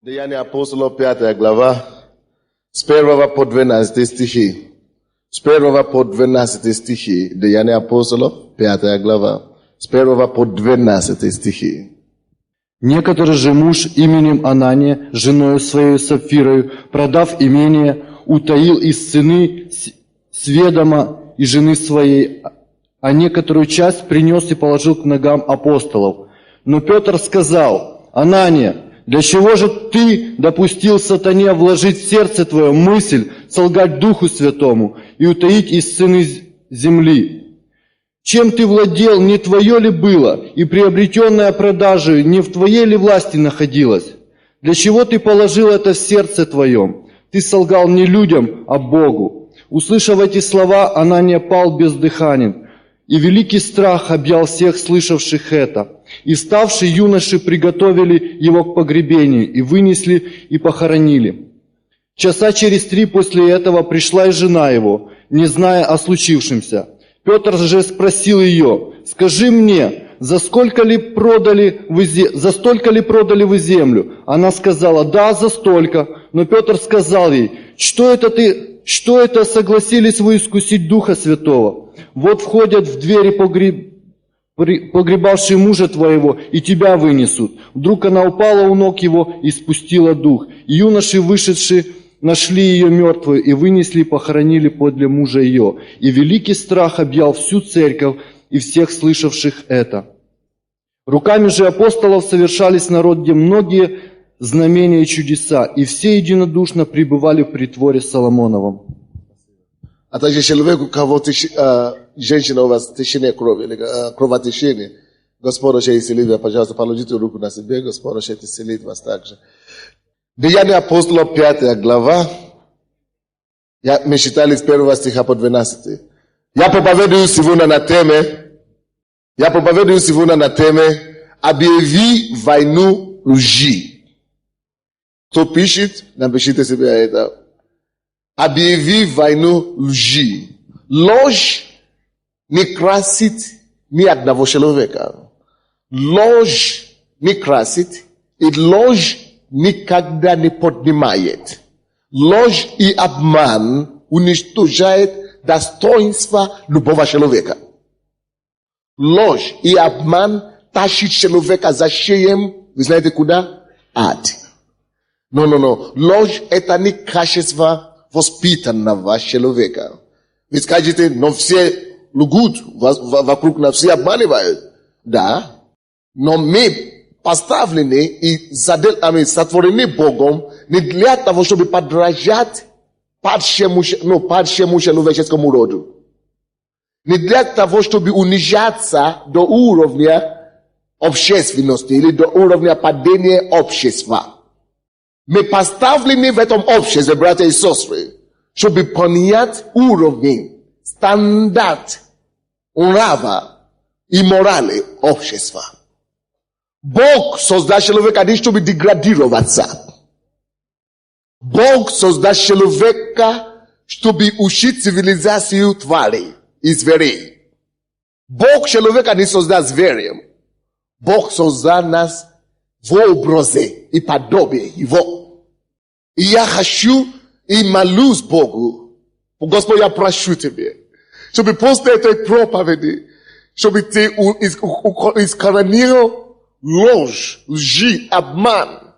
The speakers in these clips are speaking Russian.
Деяния апостолов, 5 глава, с 1 по 12 стихи. С 1 по 12 стихи. Деяния апостолов, 5 глава, с 1 по 12 стихи. Некоторый же муж именем Анания, женою своей Сапфирою, продав имение, утаил из цены сведома и жены своей, а некоторую часть принес и положил к ногам апостолов. Но Петр сказал: «Анания, для чего же ты допустил сатане вложить в сердце твое мысль солгать Духу Святому и утаить из цены земли? Чем ты владел, не твое ли было, и приобретенное продажей не в твоей ли власти находилось? Для чего ты положил это в сердце твоем? Ты солгал не людям, а Богу». Услышав эти слова, Анания пал бездыханен, и великий страх объял всех слышавших это. И вставшие юноши приготовили его к погребению, и вынесли, и похоронили. Часа через 3 после этого пришла и жена его, не зная о случившемся. Петр же спросил ее: «Скажи мне, за столько ли продали вы землю?» Она сказала: «Да, за столько». Но Петр сказал ей: «Что это согласились вы искусить Духа Святого? Вот входят в двери погребавшие мужа твоего, и тебя вынесут». Вдруг она упала у ног его и спустила дух. И юноши, вышедшие, нашли ее мертвую, и вынесли, и похоронили подле мужа ее. И великий страх объял всю церковь и всех слышавших это. Руками же апостолов совершались народ, где многие знамения и чудеса, и все единодушно пребывали в притворе Соломоновом. А также человек, у кого женщина у вас течение крови, или кровотечение, Господь еще исцелит, пожалуйста, положите руку на себе, Господь еще исцелит вас также. Деяния апостолов, 5 глава, мы читали с 1 стиха по 12. Я проповедую сегодня на теме «Объяви войну лжи». Кто пишет, напишите себе это. Объяви войну лжи. Ложь не красит ни одного человека. Ложь не красит, и ложь никогда не поднимает. Ложь и обман уничтожает достоинство любого человека. Ложь и обман тащит человека за шеем, вы знаете куда? Ад. Но. Ложь это не качество воспитанного человека. Вы скажете, но все лгут, вокруг нас все обманывают. Да, но мы поставлены и сотворены Богом не для того, чтобы подражать падшему человеческому роду. Не для того, чтобы унижаться до уровня общественности или до уровня падения общества. Мы поставлены в этом обществе, братья и сестры, чтобы понять уровень, стандарт, нрава и морали общества. Бог создал человека не чтобы деградироваться. Бог создал человека, чтобы учить цивилизацию тварей и зверей. Бог человека не создал зверем. Бог создал нас в образе и подобие его. И я хочу и молюсь Богу. Господь, я прошу Тебя, чтобы после этой проповеди, чтобы Ты искоренил ложь, лжи, обман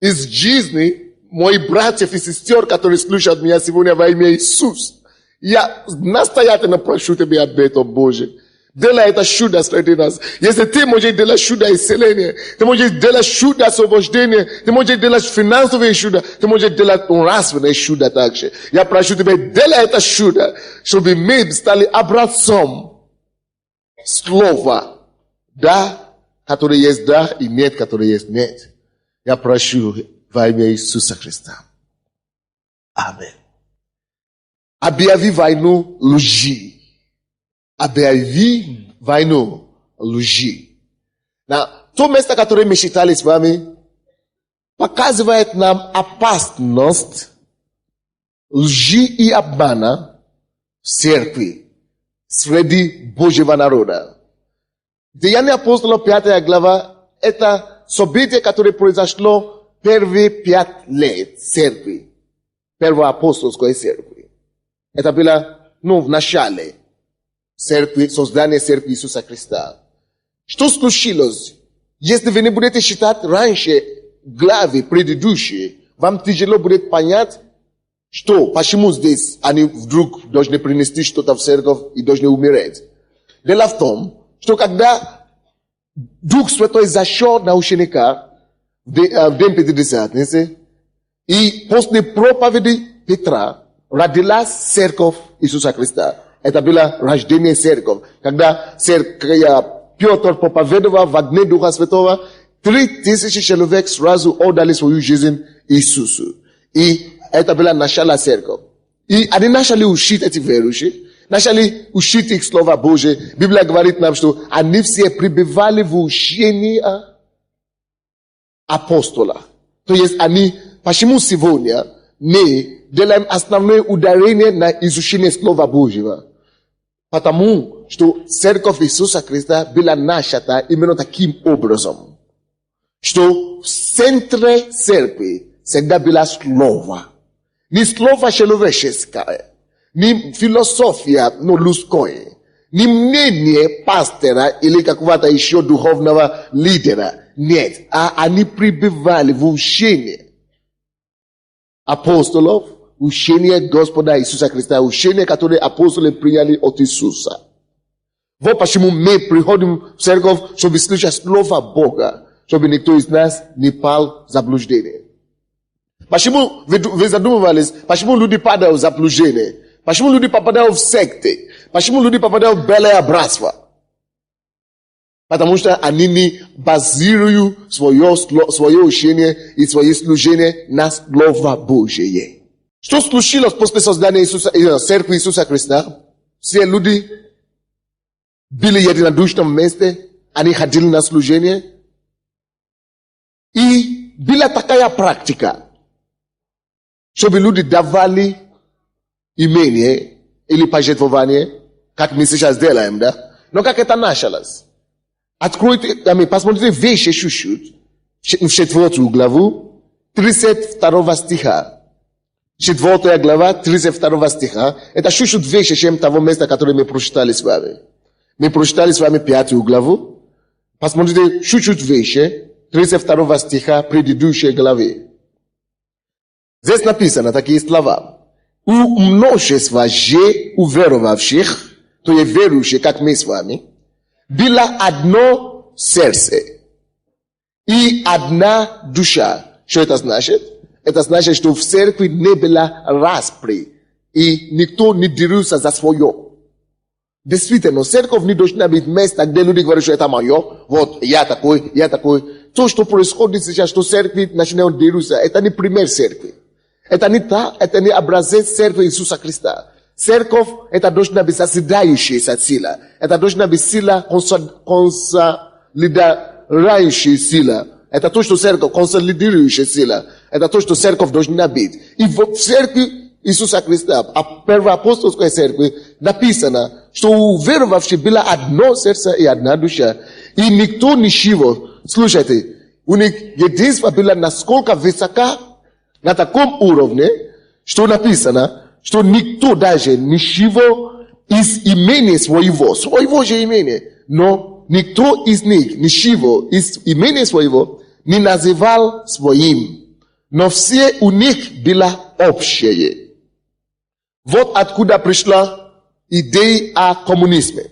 из жизни моих братьев и сестер, которые слушают меня сегодня во имя Иисуса. Я настоятельно прошу Тебя об этом, Боже. Делай это чудо среди нас. Если Ты можешь делать чудо исцеления, Ты можешь делать чудо освобождения, Ты можешь делать финансовые чудо, Ты можешь делать нравственные чудо также. Я прошу Тебя, делай это чудо, чтобы мы стали образцом слова «да», который есть «да», и «нет», который есть «нет». Я прошу во имя Иисуса Христа. Аминь. Объяви войну лжи. Объяви войну лжи. То место, которое мы читали с вами, показывает нам опасность лжи и обмана в церкви, среди Божьего народа. Деяния апостолов, 5 глава, это событие, которое произошло первые 5 лет церкви, первоапостольской церкви. Это было, в начале церкви, создания церкви Иисуса Христа. Что случилось? Если вы не будете считать раньше главы предыдущие, вам тяжело будет понять, почему здесь они вдруг должны принести что-то в церковь и должны умереть. Дело в том, что когда Дух Святой зашел на ученика в день Пятидесятницы, и после проповеди Петра родилась церковь Иисуса Христа. Это было рождение церкви. Когда Петр проповедовал в огне Духа Святого, 3000 человек сразу отдали свою жизнь Иисусу. И это было начало церкви. И они начали учить эти верующие, начали учить их Слово Божие. Библия говорит нам, что они все пребывали в учении апостола. То есть почему сегодня мы делаем основное ударение на изучение Слова Божьего? Потому что церковь Иисуса Христа была начата именно таким образом, что в центре церкви всегда было Слово. Не слово человеческое, не философия, но людское, не мнение пастора или какого-то еще духовного лидера. Нет, они пребывали в учении апостолов, учение Господа Иисуса Христа, учение, которое апостолы приняли от Иисуса. Вот почему мы приходим в церковь, чтобы слышать Слово Бога, чтобы никто из нас не пал в заблуждение. Почему вы задумывались, почему люди падают в заблуждение? Почему люди попадают в секты? Почему люди попадают в белое братство? Потому что они не базируют свое учение и свое служение на Слово Божие. Что случилось после создания церкви Иисуса Христа? Все люди были единодушно вместе, они ходили на служение. И была такая практика, чтобы люди давали имение или пожертвование, как мы сейчас делаем, да? Но как это началось? Откройте, посмотрите вещи чуть-чуть, в 4 главу, 32 стиха. 4 глава, 32 стиха. Это чуть-чуть вещи, чем того места, которое мы прочитали с вами. Мы прочитали с вами 5 главу. Посмотрите чуть-чуть вещи, 32 стиха предыдущей главы. Здесь написано такие слова. У множества же уверовавших, то есть верующих, как мы с вами, было одно сердце и одна душа. Что это значит? Это значит, что в церкви не было распри, и никто не дерется за свое. Действительно, церковь не должна быть место, где люди говорят, что это мое, вот, я такой. То, что происходит сейчас, что церкви начинают дерутся, это не пример церкви. Это не образец церкви Иисуса Христа. Церковь – это должна быть созидающаяся сила. Это должна быть сила, консолидирующая сила. Это то, что церковь, консолидирующая сила. Это то, что церковь должна быть. И в церкви Иисуса Христа, первоапостольской церкви, написано, что у верующих было одно сердце и одна душа. И никто ничего. Слушайте, у них единство было насколько высоко, на таком уровне, что написано, что никто даже ничего из имени своего же имени, но никто из них ничего из имени своего не называл своим, но все у них было общее. Вот откуда пришла идея о коммунизме.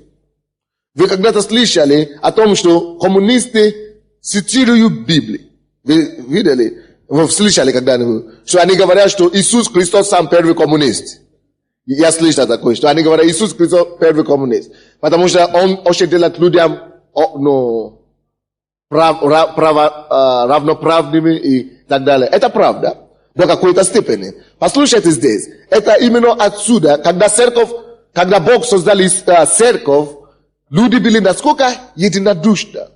Вы когда-то слышали о том, что коммунисты цитируют Библию? Вы видели? Вы слышали когда-нибудь? Что они говорят, что Иисус Христос сам первый коммунист. Я слышал такое, что они говорят, Иисус Христос первый коммунист. Потому что Он очень делает людям равноправными и так далее. Это правда. До какой-то степени. Послушайте здесь. Это именно отсюда, когда Бог создал церковь, люди были насколько единодушны.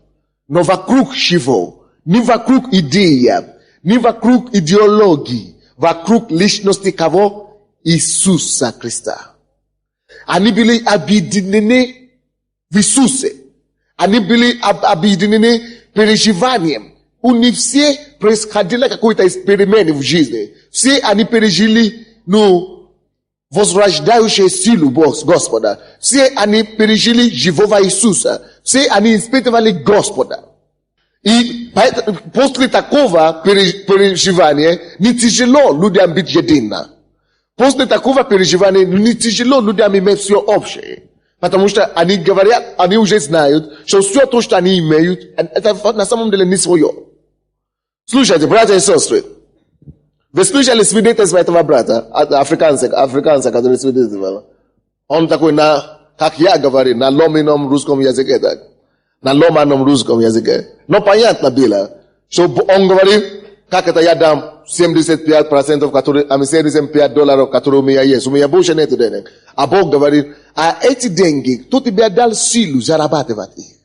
Но вокруг чего? Не вокруг идеи, не вокруг идеологии, вокруг личности кого? Иисуса Христа. Они были объединены в Иисусе. Они были объединены переживанием, все происходило какой-то эксперимент в жизни. Все они пережили, возрождающую силу Господа. Все они пережили живого Иисуса. Все они испытывали Господа. И после такого переживания не тяжело людям быть едино. После такого переживания не тяжело людям иметь все общее. Потому что они говорят, они уже знают, что все то, что они имеют, это на самом деле не свое. Слушайте, братья и сестры, вы слышали свидетельство этого брата, африканца, который свидетельствовал? Он такой как я говорю, на ломаном русском языке, так. На ломаном русском языке. Но понятно было, что он говорит, как это я дам 75%, которые, $75, которые у меня есть. У меня больше нет денег. А Бог говорит, а эти деньги, кто тебе дал силу зарабатывать их?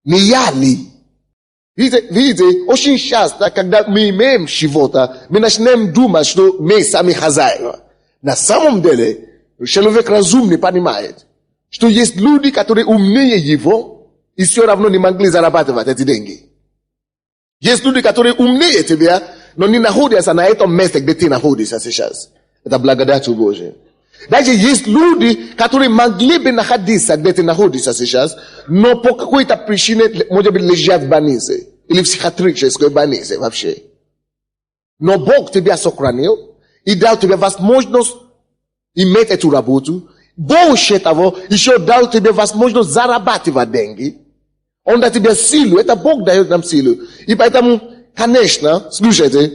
Не я ли? Видите, очень часто, когда мы имеем чего-то, мы начинаем думать, что мы сами хозяева. На самом деле, человек разумный понимает, что есть люди, которые умнее его, и все равно не могли зарабатывать эти деньги. Есть люди, которые умнее тебя, но не находятся на этом месте, где ты находишься сейчас. Это благодатью Божией. Даже есть люди, которые могли бы находиться, где ты находишься сейчас, но по какой-то причине, может быть, лежат в больнице. Или в психиатрической больнице вообще. Но Бог тебя сохранил и дал тебе возможность иметь эту работу. Больше того, еще дал тебе возможность зарабатывать деньги. Он дал тебе силу. Это Бог дает нам силу. И поэтому, конечно, слушайте,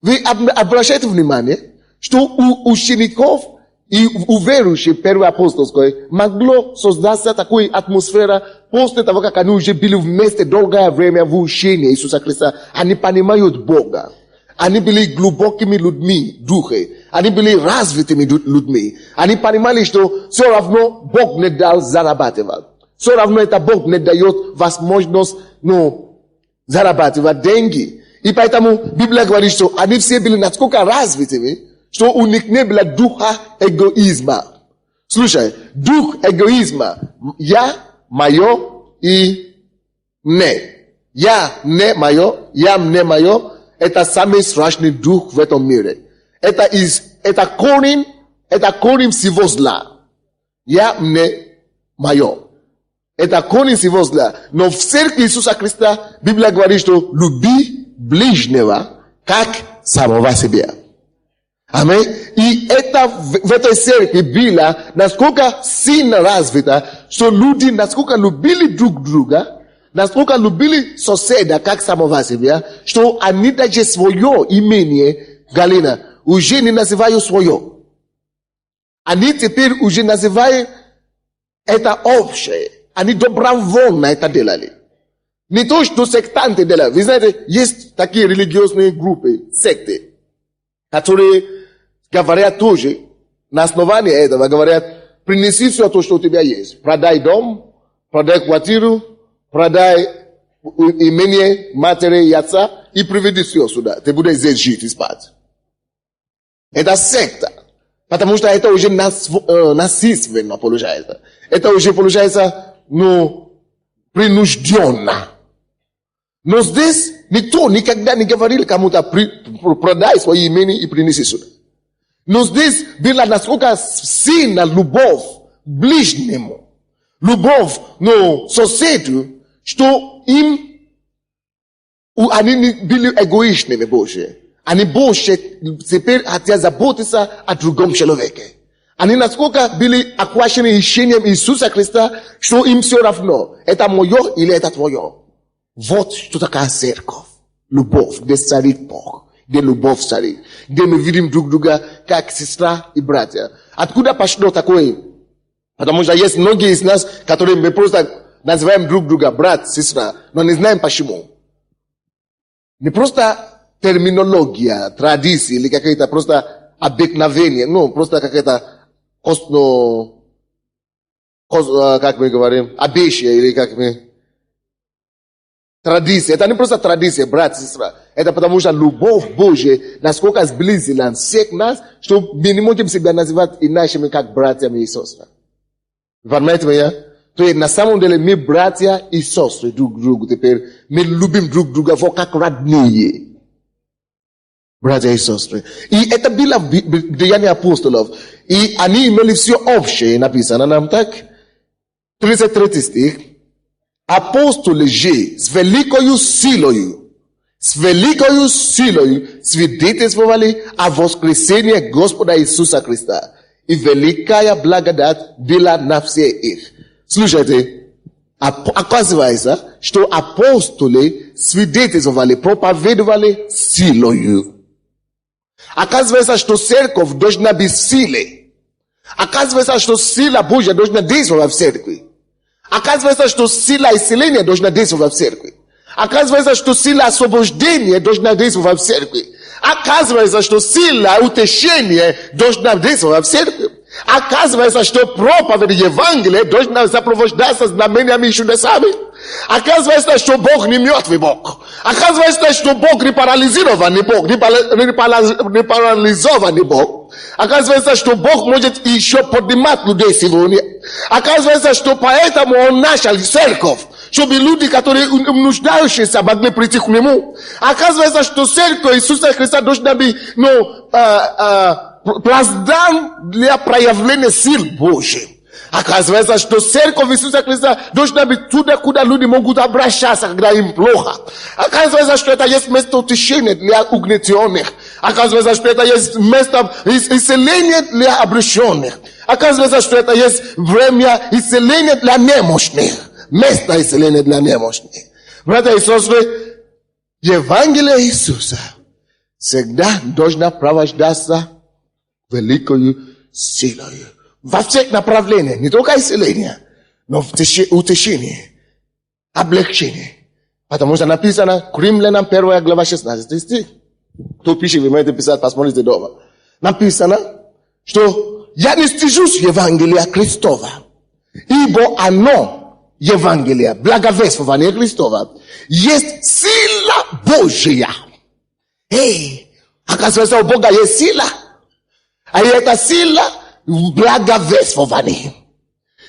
вы обращайте внимание, что у учеников и у верующих первой апостольской могло создаться такая атмосфера после того, как они уже были вместе долгое время в учении Иисуса Христа. Они понимают Бога. Они были глубокими людьми духе. Они были развитыми людьми. Они понимали, что все равно Бог не дал зарабатывать. Все равно это Бог не дает возможность, зарабатывать деньги. И поэтому Библия говорит, что они все были настолько развитыми, что у них не было духа эгоизма. Слушай, дух эгоизма. Я, мое и не. Я, не мое, я, не мое. Это самый страшный дух в этом мире. Это корень всего зла. Я, не, мое. Это корень всего зла. Но в церкви Иисуса Христа Библия говорит, что люби ближнего, как самого себя. Аминь. И это в этой церкви было насколько сильно развито, что люди насколько любили друг друга, насколько любили соседа, как самого себя, что они даже свое имение, Галина, уже не называют свое. Они теперь уже называют это общее. Они добровольно это делали. Не то, что сектанты делали. Вы знаете, есть такие религиозные группы, секты, которые говорят тоже, на основании этого говорят, принеси все то, что у тебя есть. Продай дом, продай квартиру, продай имение матери и отца и приведи все сюда. Ты будешь здесь жить и спать. Это секта. Потому что это уже насильственно получается. Это уже получается, принужденно. Но здесь никто никогда не говорил кому-то, продай свои имения и принеси сюда. Но здесь была насколько сильна любовь к ближнему, любовь к соседу, что они были эгоистными больше. Они больше теперь хотят заботиться о другом человеке. Они насколько были охвачены ищением Иисуса Христа, что им все равно, это мое или это твое. Вот что такая церковь. Любовь, где царит Бог, где любовь царит, где мы видим друг друга как сестра и братья. Откуда пошло такое? Потому что есть многие из нас, которые мы просто называем друг друга брат, сестра, но не знаем почему. Не просто терминология, традиции или какая-то просто обыкновение, просто какая-то как мы говорим, обещание или как мы... Традиция. Это не просто традиция, брат, сестра. Это потому что любовь Божья насколько сблизила всех нас, что мы не можем себя называть иначе, как братьями и сестрами. Понимаете меня? To je na samom dele mi bratja i sestre drug drugu teper mi ljubim drug druga vo kak radnije. Bratja i sestre. I eta bila dejanja apostolov. I ani imeli все общее написано нам так. 33 стих. Апостоли же с великою силою свидетельствовали о воскресении Господа Иисуса Христа. И великая благодать была на всех их. Слушайте, оказывается, что апостоли свидетельствовали, проповедовали силою. Оказывается, что церковь должна быть силой. Оказывается, что сила Божья должна действовать в церкви. Оказывается, что сила исцеления должна действовать в церкви. Оказывается, что сила освобождения должна действовать в церкви. Оказывается, что сила утешения должна действовать в церкви. Оказывается, что проповедь Евангелия должна сопровождаться знамениями и чудесами. Оказывается, что Бог не мертвый Бог. Оказывается, что Бог не парализированный Бог, не парализованный Бог. Оказывается, что Бог может еще поднимать людей сегодня. Оказывается, что поэтому Он начал церковь, чтобы люди, которые нуждающиеся, могли прийти к Нему. Оказывается, что церковь Иисуса Христа должна быть, плацдарм для проявления сил Божьих. Оказывается, что церковь Иисуса Христа должна быть туда, куда люди могут обращаться, когда им плохо. Оказывается, что это есть место утешения для угнетенных. Оказывается, что это есть место исцеления для обреченных. Оказывается, что это есть время исцеления для немощных. Место исцеления для немощных. Братья и сестры, Евангелие Иисуса всегда должно провождаться великою силой. Во всех направлениях, не только исцеление, но в утешении, облегчении. Потому что написано, к Римлянам 1 глава 16 стих. Кто пишет, вы можете писать, посмотрите дома. Написано, что я не стыжусь Евангелия Христова, ибо оно, Евангелие, благовествование Христова, есть сила Божья. Оказывается, у Бога есть сила. А эта сила благовествование.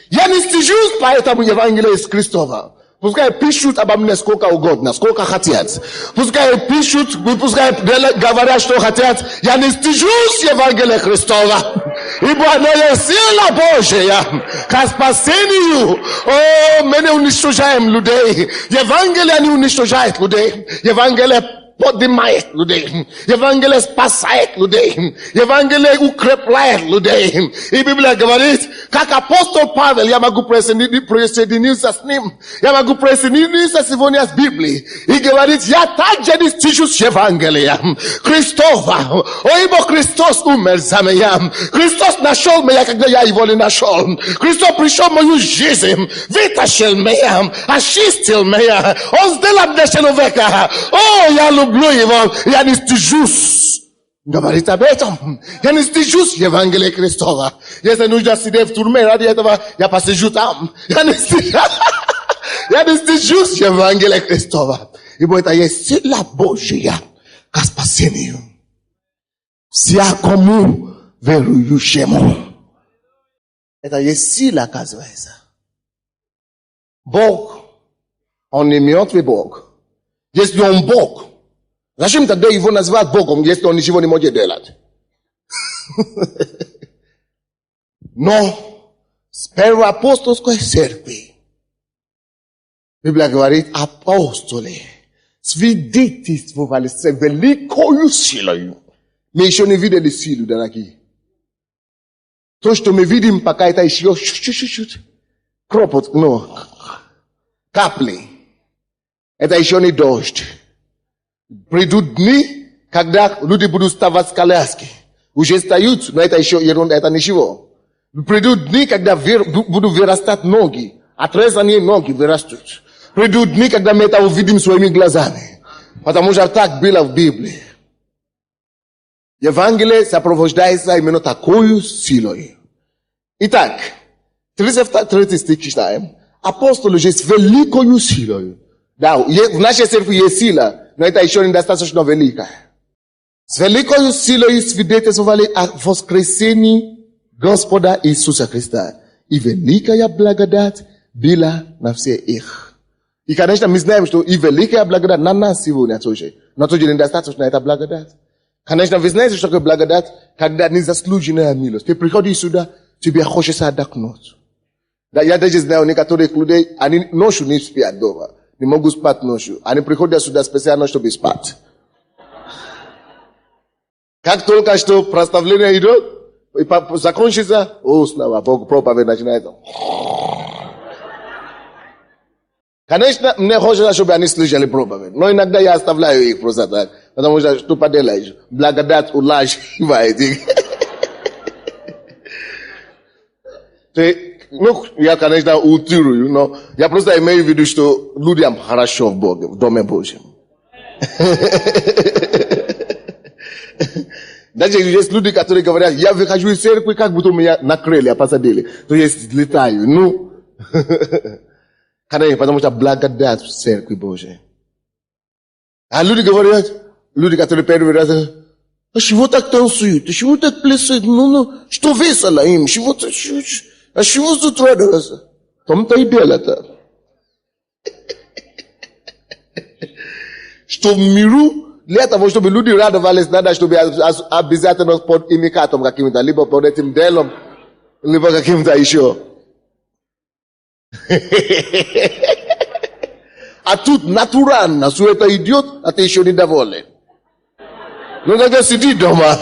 Я не стыжусь по этому Евангелию из Христова. Пускай пишут обо мне сколько угодно, сколько хотят. Пускай пишут, пускай говорят, что хотят. Я не стыжусь Евангелия Христова. Ибо оно есть сила Божия к спасению. Мы не уничтожаем людей. Евангелие не уничтожает людей. Евангелие поднимает людей. Евангелие спасает людей. Евангелие укрепляет людей. И Библия говорит, как апостол Павел, я могу присоединиться с ним. Я могу присоединиться сегодня с Библией. И говорит, я также не стыжусь Евангелия Христова. Ибо Христос умер за меня. Христос нашел меня, когда я его не нашел. Христос пришел в мою жизнь, вытащил меня, очистил меня. Он сделал меня человека. Я люблю его, я не стыжусь. Говорит об этом. Я не стыжусь Евангелия Христова. Если нужно сидеть в тюрьме, ради этого я посижу там. Я не стыжусь Евангелия Христова. Ибо это есть сила Божья к спасению всякому верующему. Это есть сила, оказывается. Бог, Он не мертвый Бог. Если Он Бог, зачем тогда его называть Богом, если Он ничего не может делать? Но с первоапостольской церкви Библия говорит, апостоли свидетельствовали с великою силой. Мы еще не видели силу, дорогие. То, что мы видим, пока это еще чуть-чуть, кропот, капли. Это еще не дождь. Придут дни, когда люди будут вставать с коляски. Уже встают, но это еще ерунда, это ничего. Придут дни, когда будут вырастать ноги. Отрезанные ноги вырастут. Придут дни, когда мы это увидим своими глазами. Потому что так было в Библии. Евангелие сопровождается именно такой силой. Итак, 33 стих читаем. Апостолы же с великою силой. Да, в нашей церкви есть сила, но это еще недостаточно великая. С великою силой свидетельствовали о воскресении Господа Иисуса Христа. И великая благодать bila nafsi ich. I kanesta mi znajem što i velika je blagodat na nas сегодня тоже. Но тоже недостаточно эта благодать. Конечно, вы знаете, что такое благодать, когда незаслуженная милость. Ты приходишь сюда, тебе хочется отдохнуть. Да, я даже знаю некоторых людей, они ночью не спят дома. Не могут спать ночью. Они приходят сюда специально, чтобы спать. Как только что прославление идет, и закончится, о, слава Богу, проповедь начинается. Конечно, мне хочется, чтобы они слышали проповедь. Но иногда я оставляю их просто так. Потому что поделаешь? Благодать улаживает их. Ну, я, конечно, утрирую, но я просто имею в виду, что людям хорошо в Боге, в Доме Божьем. Даже есть люди, которые говорят, я выхожу из церкви, как будто меня на крылья посадили. То есть летаю. Ну, потому что благодать в церкви Божьей. А люди говорят, люди, которые первый раз, а чего так танцуют, а чего так плясают, ну, что весело им, чего-то, а чего тут радоваться? В том-то и дело-то. Что в миру, для того, чтобы люди радовались, надо, чтобы обязательно под имикатом каким-то, либо под этим делом, либо каким-то еще. А тут натурально, все это идет, а ты еще недоволен. Ну, тогда сиди дома.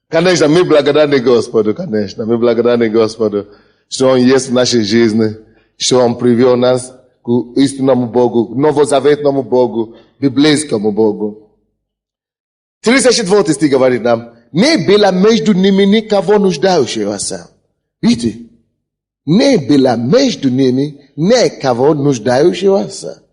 Конечно, мы благодарны Господу, конечно. Мы благодарны Господу, что Он есть в нашей жизни, что Он привел нас к истинному Богу, к новозаветному Богу, библейскому Богу. 34 стих говорит нам, не было между ними никого нуждающегося. Видите? Не было между ними никого нуждающегося.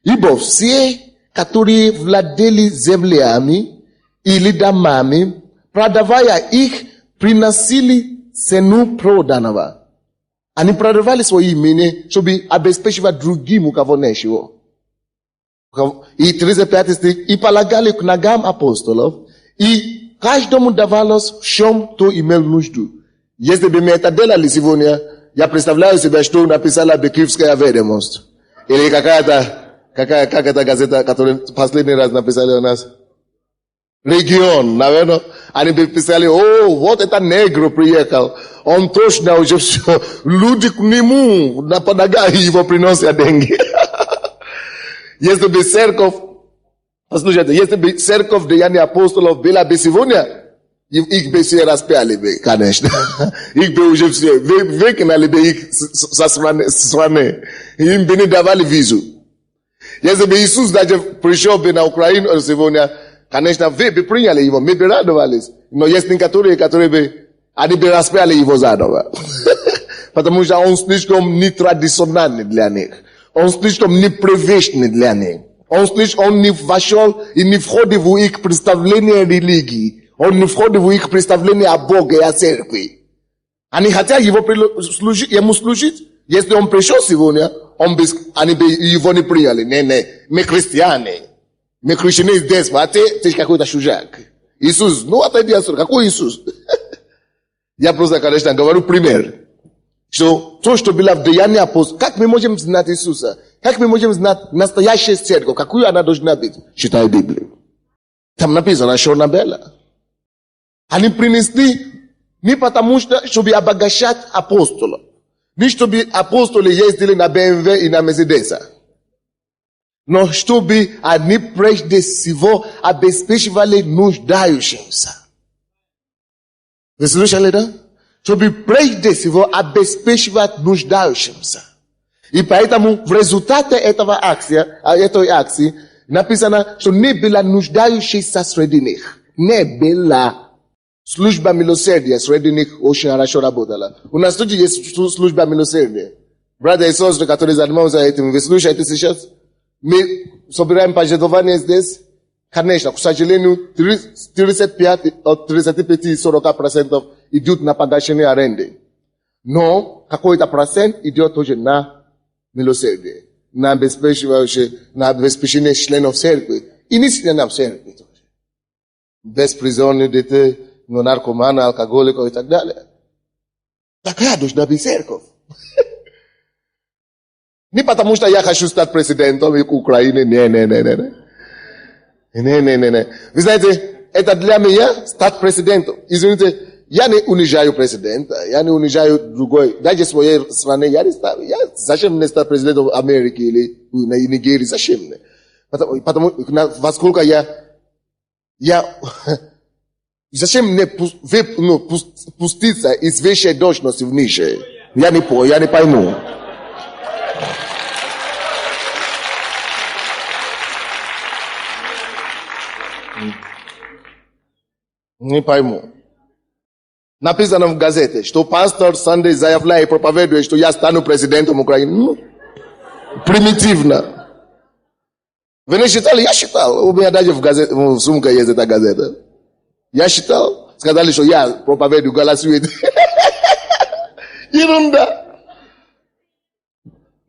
Ибо все, которые владели землями или домами, продавая их, приносили цену проданного. Они продавали свои имения, чтобы обеспечивать другим, у кого нечего. И 35 стих, и полагали к ногам апостолов, и каждому давалось в чем кто имел нужду. Если бы мы это делали сегодня, я представляю себе, что написала Бекиевская ведомость. Или как эта газета, которую последний раз написали у нас. Регион, наверное. Они бы писали, о, вот это негр приехал. Он точно уже все. Люди к нему на подагах его приносят деньги. Если бы церковь, послушайте, если бы церковь Деяния апостолов была бы сегодня, их бы все распяли бы, конечно. Их бы уже все, выкинули бы их со страны. Им бы не давали визу. Если бы Иисус даже пришел бы на Украину сегодня, конечно, вы бы приняли его, мы бы радовались. Но есть некоторые, которые бы, они бы распяли его заново. Потому что он слишком нетрадиционный для них. Он слишком непривычный для них. Он не вошел и не входит в их представление религии. Он не входит в их представление о Боге и о церкви. Они хотят ему служить. Если он пришел сегодня, они бы его не приняли. Не, мы христиане. Мы крещены здесь, а ты какой-то чужак. Иисус, ну отойди отсюда. Какой Иисус? Я просто, конечно, говорю пример. Что то, что было в Деянии апостолов, как мы можем знать Иисуса? Как мы можем знать настоящую церковь? Какую она должна быть? Читай Библию. Там написано черно-бело. Они принесли не потому, что, чтобы обогащать апостолов. Не чтобы апостолы ездили на БМВ и на Мерседеса. Но чтобы они прежде всего обеспечивали нуждающимся. Вы слышали, да? Чтобы прежде всего обеспечивать нуждающимся. И поэтому в результате этой акции написано, что не было нуждающихся среди них. Не было. Служба милосердия среди них очень хорошо работала. У нас тут есть служба милосердия. Братья и сестры, которые занимаются этим, вы слушаете сейчас? Мы собираем пожертвования здесь. Конечно, к сожалению, 35 от 35-40% идут на погашение аренды. Но какой-то процент идет тоже на милосердие, на обеспечение членов церкви. И не членов церкви тоже. Беспризорные дети, наркоманы, алкоголиков и так далее. Так радость на церковь. Не потому, что я хочу стать президентом Украины. Не. Вы знаете, это для меня стать президентом. Извините, я не унижаю президента, я не унижаю другой. Даже в своей стране зачем мне стать президентом Америки или Нигерии? Зачем мне? Потому поскольку зачем мне пуститься из высшей должности в нижней? Я не пойму. Не пойму. Написано в газете, что пастор Сандей заявляет и проповедует, что я стану президентом Украины. Примитивно. Вы не читали? Я читал. У меня даже в сумке есть эта газета. Я читал. Сказали, что я проповедую, голосует. Ерунда.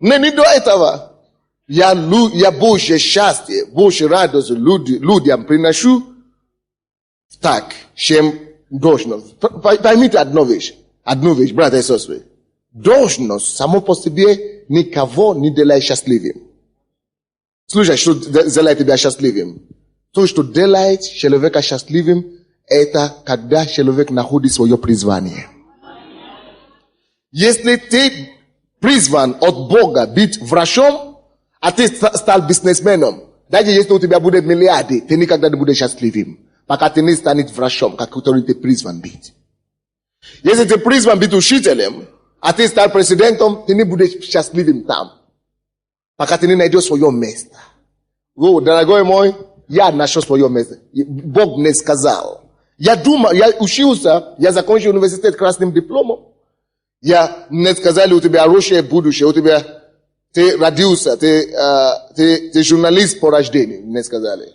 Не до этого. Я больше счастья, больше радости людям приношу так, чем должность. Поймите одну вещь, братья и сестры. Должность само по себе никого не делает счастливым. Слушай, что делает тебя счастливым? То, что делает человека счастливым, это когда человек находит свое призвание. Если ты призван от Бога быть врачом, а ты стал бизнесменом, даже если у тебя будет миллиарды, ты никогда не будешь счастливым. Пока ты не станешь врачом, который ты призван быть. Если ты призван быть учителем, а ты стал президентом, ты не будешь счастливым там. Пока ты не найдешь свое место. Дорогой мой, я нашел свое место. Бог мне сказал. Я учился, я закончил университет красным дипломом. Мне сказали, у тебя хорошее будущее, ты родился, ты журналист по рождению, мне сказали.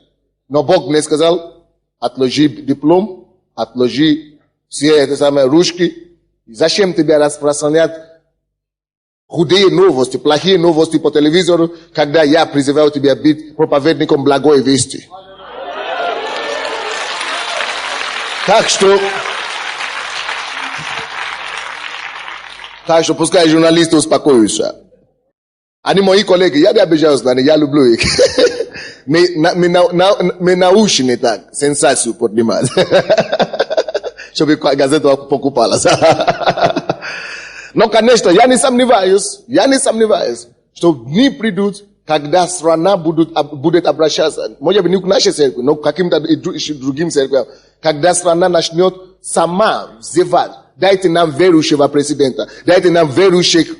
Но Бог мне сказал, отложи диплом, отложи все эти самые ручки. Зачем тебе распространять худые новости, плохие новости по телевизору, когда я призываю тебя быть проповедником благой вести? Так что пускай журналисты успокоятся. Они мои коллеги, я не обижаюсь на них, я люблю их. Мы научены так, сенсацию поднимать. Чтобы газета покупалась. Но, конечно, я не сомневаюсь, что дни придут, когда страна будет обращаться, может быть, не к нашей церкви, но к каким-то другим церквям, когда страна начнет сама взывать. Дайте нам верующего президента, дайте нам верующих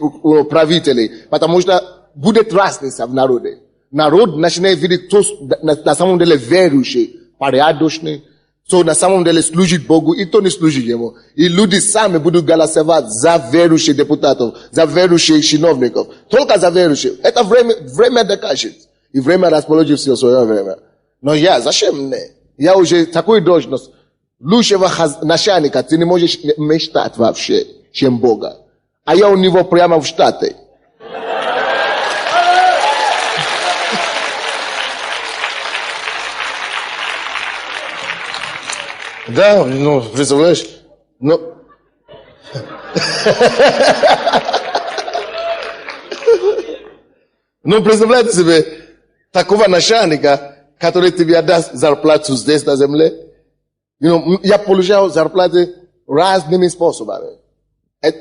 правителей, потому что будет разница в народе. Народ начинает видеть, кто на самом деле верующий, порядочный, кто на самом деле служит Богу и кто не служит Ему. И люди сами будут голосовать за верующих депутатов, за верующих чиновников. Только за верующих. Это время докажет. И время расположит все свое время. Но зачем мне? Я уже такой должность. Лучшего начальника ты не можешь мечтать вообще, чем Бога. А я у него прямо в Штаты. Да, представляешь? Представляете себе такого начальника, который тебе даст зарплату здесь на земле? Я получал зарплаты разными способами.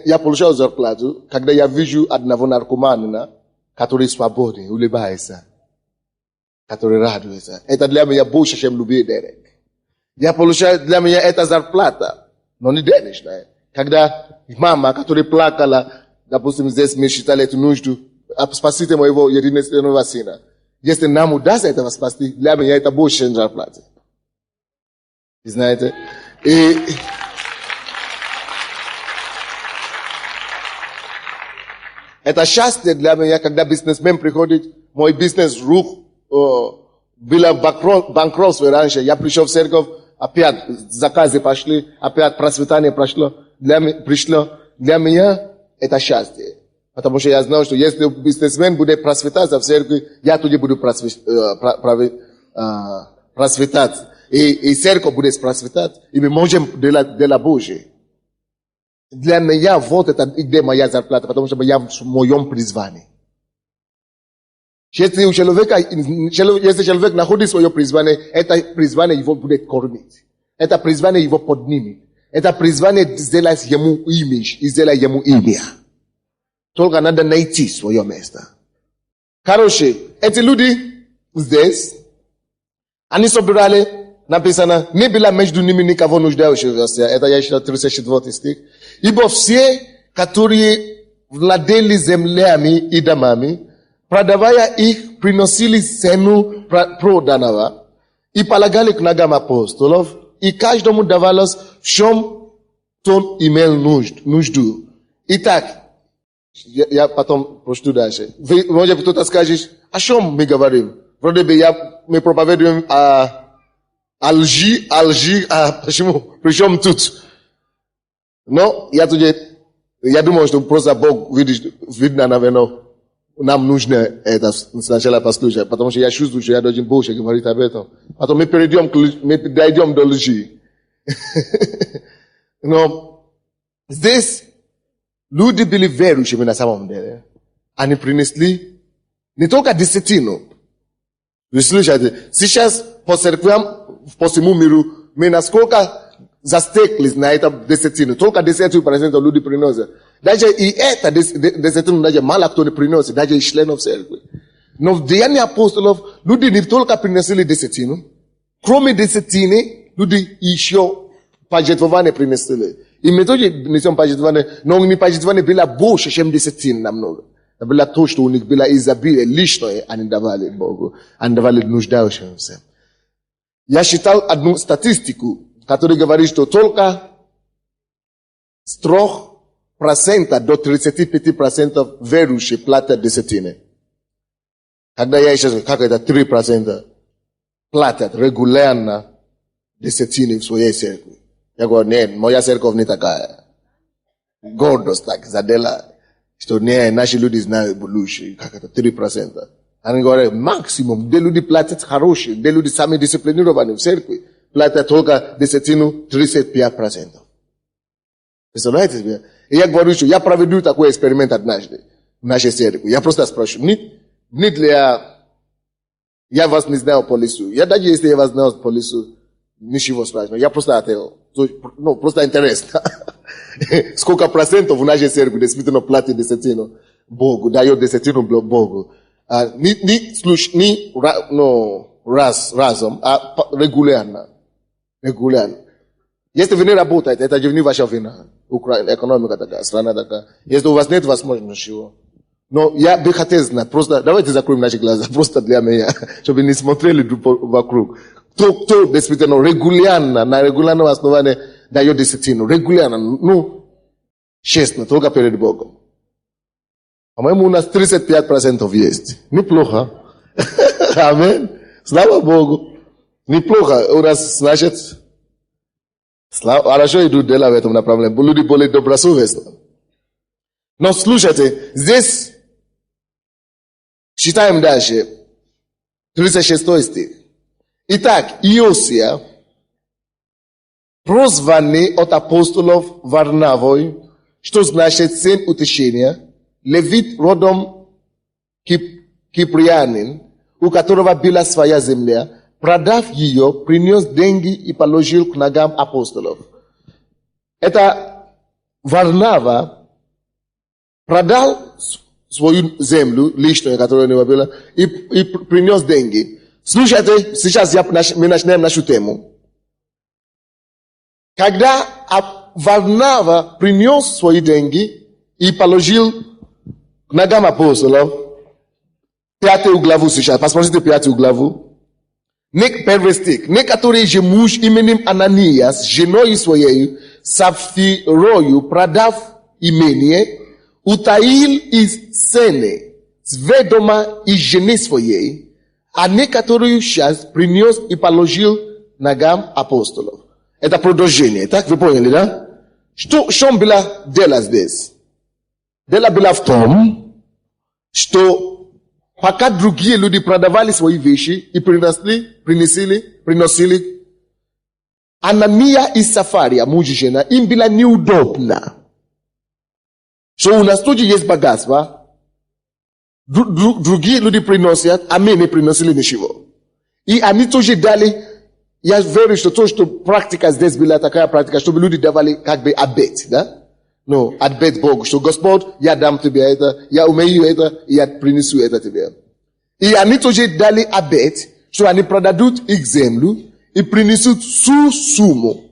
Я получал зарплату, когда я вижу одного наркомана, который свободен, улыбается, который радуется. Это для меня больше, чем любые денег. Я получаю для меня это зарплата, но не денежная. Когда мама, которая плакала, допустим, здесь мы считали эту нужду, спасите моего единственного сына. Если нам удастся этого спасти, для меня это больше, чем зарплата. Знаете? И это счастье для меня, когда бизнесмен приходит, мой бизнес рух было банкротство раньше, я пришел в церковь, опять заказы пошли, опять процветание пришло. Для меня это счастье. Потому что я знал, что если бизнесмен будет процветать в церкви, я тоже буду процветать. И церковь будет процветать, и мы можем делать дела Божьи. Для меня вот это, где моя зарплата, потому что я в моем призвании. Если человек находит свое призвание, это призвание его будет кормить. Это призвание его поднимет. Это призвание сделает ему имидж и сделает ему имя. Только надо найти свое место. Короче, эти люди здесь, они собирали, написано, не было между ними никого нуждающегося. Это я считаю 34 стих. Ибо все, которые владели землями и домами, продавая их, приносили цену проданного и полагали к ногам апостолов, и каждому давалось в чем тот имел нужду. Итак, я потом прочту дальше. Может кто-то скажет, о чем мы говорим? Вроде бы мы проповедуем о лжи, почему? Причем тут? Но я думаю, что просто Бог видно, наверное, нам нужно это сначала послушать, потому что я чувствую, что я должен больше говорить об этом. Потом мы дойдем до лжи. Но здесь люди были верующими на самом деле. Они принесли не только десятину. Вы слышите? Сейчас по церквям, по всему миру, мы насколько застеклись на это десятину. Только 10% люди приносят. Даже и это десятину даже мало кто не приносит, даже из членов церкви. Но в Деяниях апостолов люди не только приносили десятину, кроме десятины, люди еще пожертвования принесли. И мы тоже несем пожертвования, но не пожертвования было больше, чем десятин намного. Это было то, что у них было изобилие личное, они давали Богу, они давали нуждающимся. Я читал одну статистику, которая говорит, что только с 3% до 35% верующих платят десятины. Когда я еще, как это 3% платят регулярно десятины в своей церкви. Я говорю, нет, моя церковь не такая. Гордость так, задела, что не, наши люди знают лучше, как это 3%. Они говорят, максимум, где люди платят хорошие, где люди сами дисциплинированы в церкви, платят только десятину 35%. Представляете себе? И я говорю, что я проведу такой эксперимент однажды в нашей церкви. Я просто спрашиваю, не для... Я вас не знаю по лицу. Я даже если я вас знаю по лицу, ничего спрашиваю. Я просто ответил. Ну, просто интересно. Сколько процентов в нашей церкви действительно платят десятину Богу, дает десятину Богу. Не разом, а регулярно. Если вы не работаете, это же не ваша вина. Украина, экономика такая, страна такая. Если у вас нет возможности чего. Но я бы хотел знать, просто давайте закроем наши глаза, просто для меня, чтобы не смотрели вокруг. Кто действительно регулярно, на регулярном основании дает десятину, регулярно, ну, честно, только перед Богом. По-моему, у нас 35% есть. Неплохо. Аминь. Слава Богу. Неплохо. У нас, значит, хорошо идут дела в этом направлении. Люди более добросовестны. Но слушайте, здесь читаем дальше. 36 стих. Итак, Иосия, прозванный от апостолов Варнавой, что значит сын утешения, левит родом киприанин, у которого была своя земля, продав ее, принес деньги и положил к ногам апостолов. Это Варнава продал свою землю, личную, которая у него была, и принес деньги. Слушайте, сейчас мы начнем нашу тему. Когда Варнава принес свои деньги и положил к ногам апостолов, 5 главу сейчас, посмотрите 5 главу. Первый стих. Некоторый же муж именем Ананиас, женой своей, Сапфирою, продав имение, утаил из цены с ведома и жены своей, а некоторую часть принес и положил ногам апостолов. Это продолжение. Так, вы поняли, да? Что было дело здесь? Дело было в том, что пока другие люди продавали свои вещи и приносили, Анания и Сафария, муж и жена, им было неудобно. Что у нас тоже есть богатство. Другие люди приносят, а мы не приносили ничего. И они тоже дали, я верю, что то, что практика здесь была такая практика, чтобы люди давали как бы обет, да? Ну, обет Богу, что Господь, я дам тебе это, я умею это, я принесу это тебе. И они тоже дали обет, что они продадут их землю и принесут всю сумму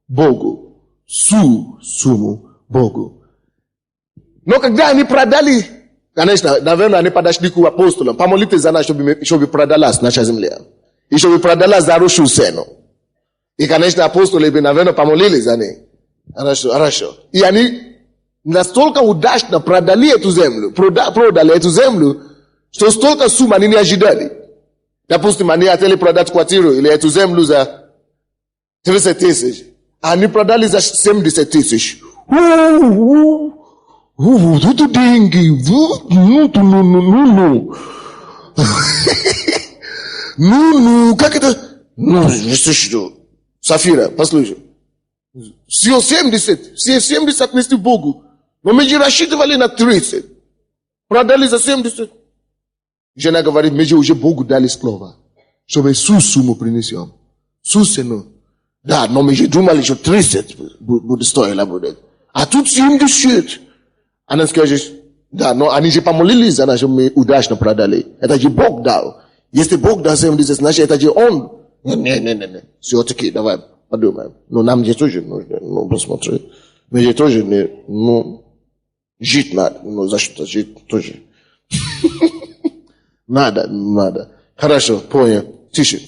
Богу. Всю сумму Богу. Но когда они продали, конечно, наверное, они подошли к апостолам, помолитесь за нас, чтобы продалась наша земля. И чтобы продалась заросшую сену. И, конечно, апостолы, наверное, помолились за них. Хорошо. И они настолько удачно продали эту землю, что столько сумм они не ожидали. Допустим, они хотели продать квартиру или эту землю за 30 тысяч. Они продали за 70 тысяч. Это деньги. Ну, как это? Ну, что? Сафира, послушай. Все 70 отнесли Богу. Но мы же рассчитывали на 30. Продали за 70. Жена говорит, мы же уже Богу дали слово, чтобы всю сумму принесем. Всю цену. Да, но мы же думали, что 30 будет стоило будет. А тут 70. Она скажет, да, но они же помолились за нас, чтобы мы удачно продали. Это же Бог дал. Если Бог дал 70, значит, это же Он. Не. Все-таки, давай подумаем. Но нам же тоже нужно, посмотри. Мы же тоже жить надо. За что жить тоже. Надо. Хорошо, понял. Тише.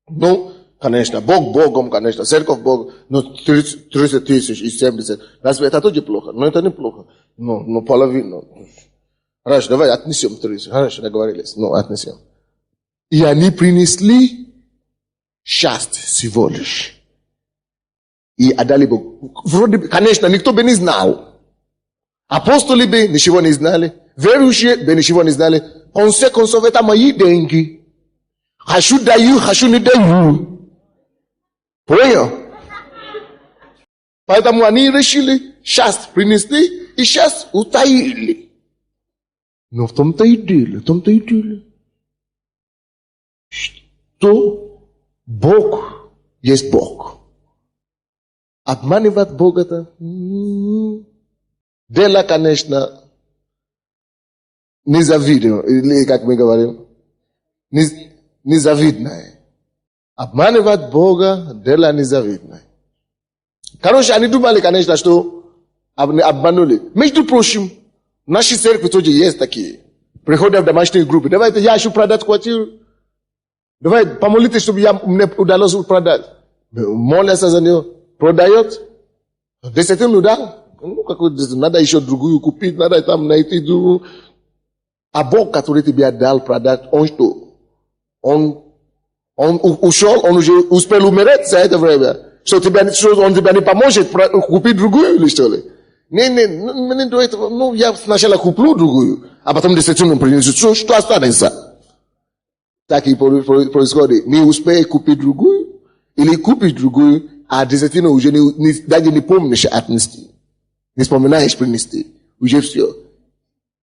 Ну, конечно, Бог Богом, конечно, церковь Бог, но 30 тысяч и 70. Разве это тоже плохо? Но это неплохо. Ну, половину. Хорошо, давай отнесем 30. Хорошо, договорились. Отнесем. И они принесли часть всего лишь. И отдали Богу. Вроде бы, конечно, никто бы не знал. Апостолы бы ничего не знали. Верующие бы ничего не знали. В конце концов, это мои деньги. Хочу даю, хочу не даю. Понял? Поэтому они решили часть принесли и часть утаили. Но в том-то и дело. Что Бог есть Бог. Обманывать Бога-то дело, конечно, незавидное, или как мы говорим, незавидное. Обманывать Бога дело незавидное. Короче, они думали, конечно, что обманули. Между прочим, наши церкви тоже есть такие. Приходят в домашние группы. Давайте, я хочу продать квартиру. Давай, помолитесь, чтобы мне удалось продать. Молятся за нее. Продает. Десятину дал. Надо еще другую купить, надо там найти другую. А Бог, который тебе дал продать, он что? Он ушел, он уже успел умереть за это время. Что он тебе не поможет купить другую или что ли? Не до этого. Я сначала куплю другую, а потом десятину принесу. Что останется? Так и происходит. Не успеешь купить другую, или купить другую, а десятину уже даже не помнишь отнести. Не вспоминаешь принести. Уже все.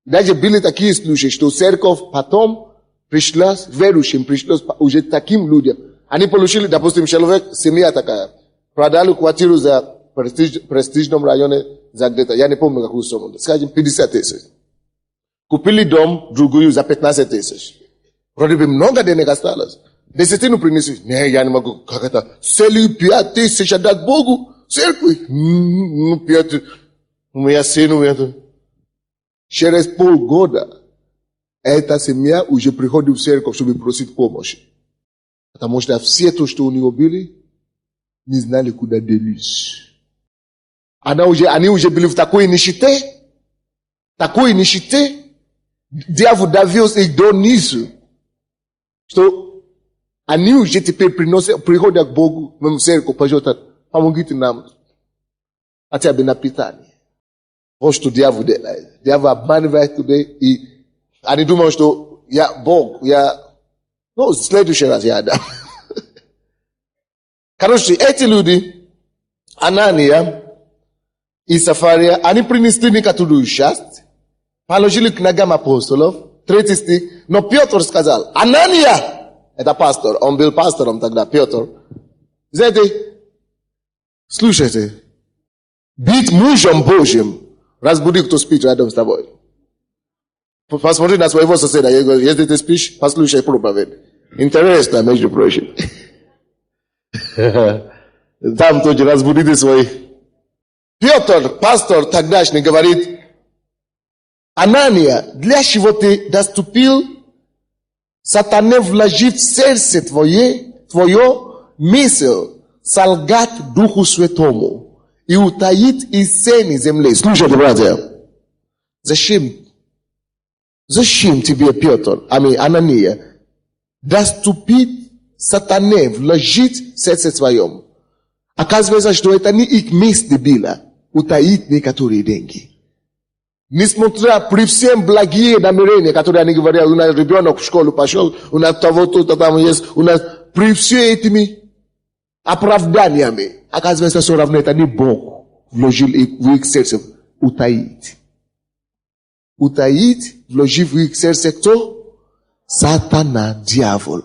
Даже были такие случаи, что церковь потом пришла, верующим пришлось уже таким людям. Они получили, допустим, человек, семья такая, продали квартиру за престижном районе за где-то, я не помню какую сумму, скажем, 50 тысяч. Купили дом другую за 15 тысяч. Вроде бы много денег осталось. Десятину принесли. Не, я не могу, как это, целую 5 тысяч отдать Богу, церкви. 5 у меня сын, Через полгода эта семья уже приходит в церковь, чтобы просить помощи. Потому что все то, что у него были, не знали, куда делись. Они уже были в такой нищете, дьявол довез их до низу, что они уже теперь приходят к Богу, в церковь, пожалуйста, помогите нам, хотя бы на питание. Вот что дьявол делает. Дьявол обманывает тебя, и они думают, что Бог, в следующий раз я дам. Короче, эти люди, Анания, и сафария, они принесли некоторую часть, положили к ногам апостолов, 3 стих, но Петр сказал, Анания, это пастор, он был пастором тогда, Петр, знаете, слушайте, быть мужем Божьим, разбуди, кто спит рядом с тобой. Посмотри на своего соседа, я говорю, если ты спишь, послушай проповедь. Интересно, между прочим. Там тоже разбудите своих. Петр, пастор тогдашний, говорит, Анания, для чего ты доступил сатане вложив в сердце твое мысль солгать Духу Святому и утаить из сени земли. Слушайте, братья, зачем тебе, Петр, Анания, доступить сатане, вложить в сердце твоем? Оказывается, что это не их место было, утаить некоторые деньги. Несмотря при всем благие намерения, которые они говорят, у нас ребенок в школу пошел, у нас того-то там есть, у нас при всеми этими оправданиями, оказывается, все равно это не Бог вложил в их сердце утаить. Утаить, вложив в их сердце кто? Сатана, дьявол.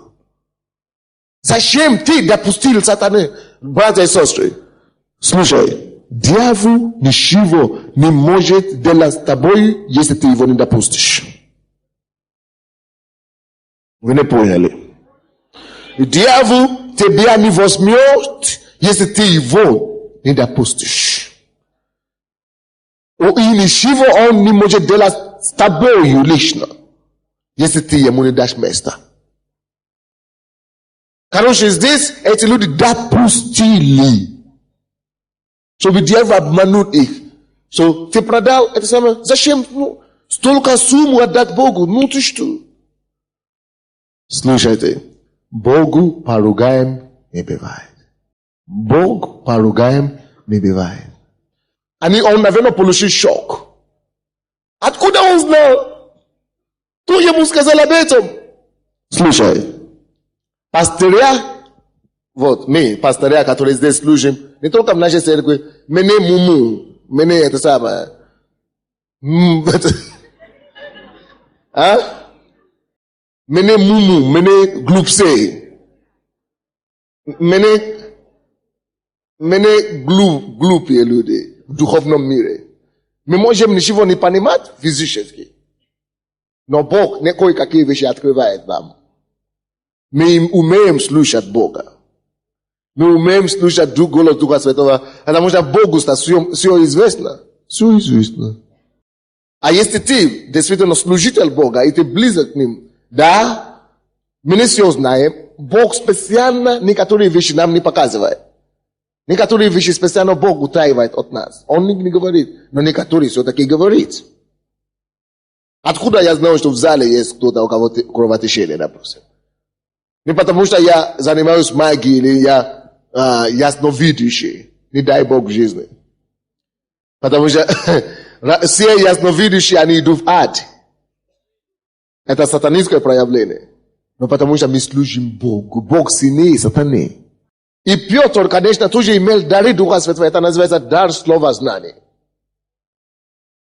Зачем ты допустил сатаны? Братья и сестры, слушай, дьявол ничего не может делать с тобой, если ты его не допустишь. Вы не поняли? Дьявол тебя не возьмет, если ты его не допустишь. И ничего он не может делать с тобой лично, если ты ему не дашь места. Короче, здесь эти люди допустили, чтобы дьявол обманул их. Ты продал это самое. Зачем? Столько сумму отдать Богу. Ты что? Слушайте, Богу поругаем не бывает. Бог поругаем не бывает. Он, наверное, получил шок. Откуда он знал? Кто ему сказал об этом? Слушай, пастыря, мы, пастыря, которые здесь служим, не только в нашей церкви, мене муму, мене это самое. Мене муму, мене глупсей. Мене глупые люди в духовном мире. Мы можем ничего не понимать физически. Но Бог не кое-какие вещи открывает нам. Мы умеем слушать Бога. Мы умеем слушать голос Духа Святого, потому что Богу все известно. Все известно. А если ты действительно служитель Бога, и ты близок к Ним, да, мы не все знаем, Бог специально некоторые вещи нам не показывает. Некоторые вещи специально Бог утаивает от нас. Он не говорит, но некоторые все-таки говорит. Откуда я знаю, что в зале есть кто-то, у кого кровотечение, допустим? Не потому что я занимаюсь магией или я ясновидящий. Не дай Бог в жизни. Потому что все ясновидящие, они идут в ад. Это сатанинское проявление. Но потому что мы служим Богу. Бог сильнее сатаны. И Петр, конечно, тоже имел дары Духа Святого. Это называется дар слова знания.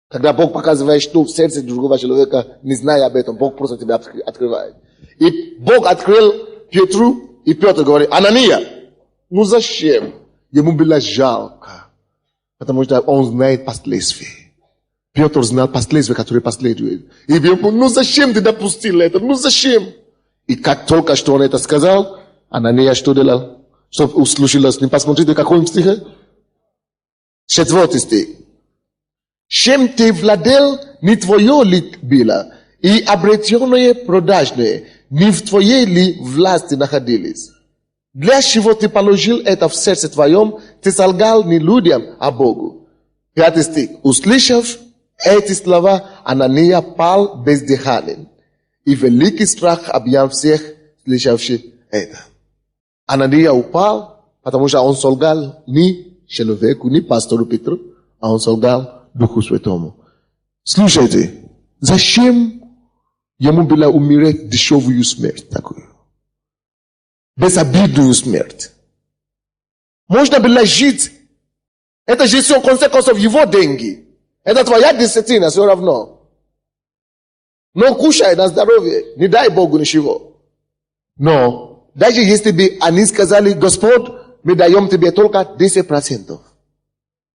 Когда Бог показывает, что в сердце другого человека, не зная об этом, Бог просто тебя открывает. И Бог открыл Петру, и Петр говорит, Анания, зачем? Ему было жалко, потому что он знает последствия. Петр знал последствия, которые последуют. И ему, зачем ты допустил это? Зачем? И как только что он это сказал, Анания что делал? Что услышала с ним? Посмотрите, какой стих? 4 стих. Чем ты владел, не твое ли было, и обретенные продажные, не в твоей ли власти находились? Для чего ты положил это в сердце твоем, ты солгал не людям, а Богу. 5 стих. Услышав эти слова, Анания пал бездыханен, и великий страх объял всех, слышавших это. Анания упал, потому что он солгал не человеку, не пастору Петру, а он солгал Духу Святому. Слушайте, зачем ему было умереть дешевую смерть такую? Безобидную смерть. Можно было жить Это же все консеквенция его деньги. Это твоя десятина, все равно. Но кушай на здоровье, не дай Богу ничего. Но даже если бы они сказали, Господь, мы даем тебе только 10%.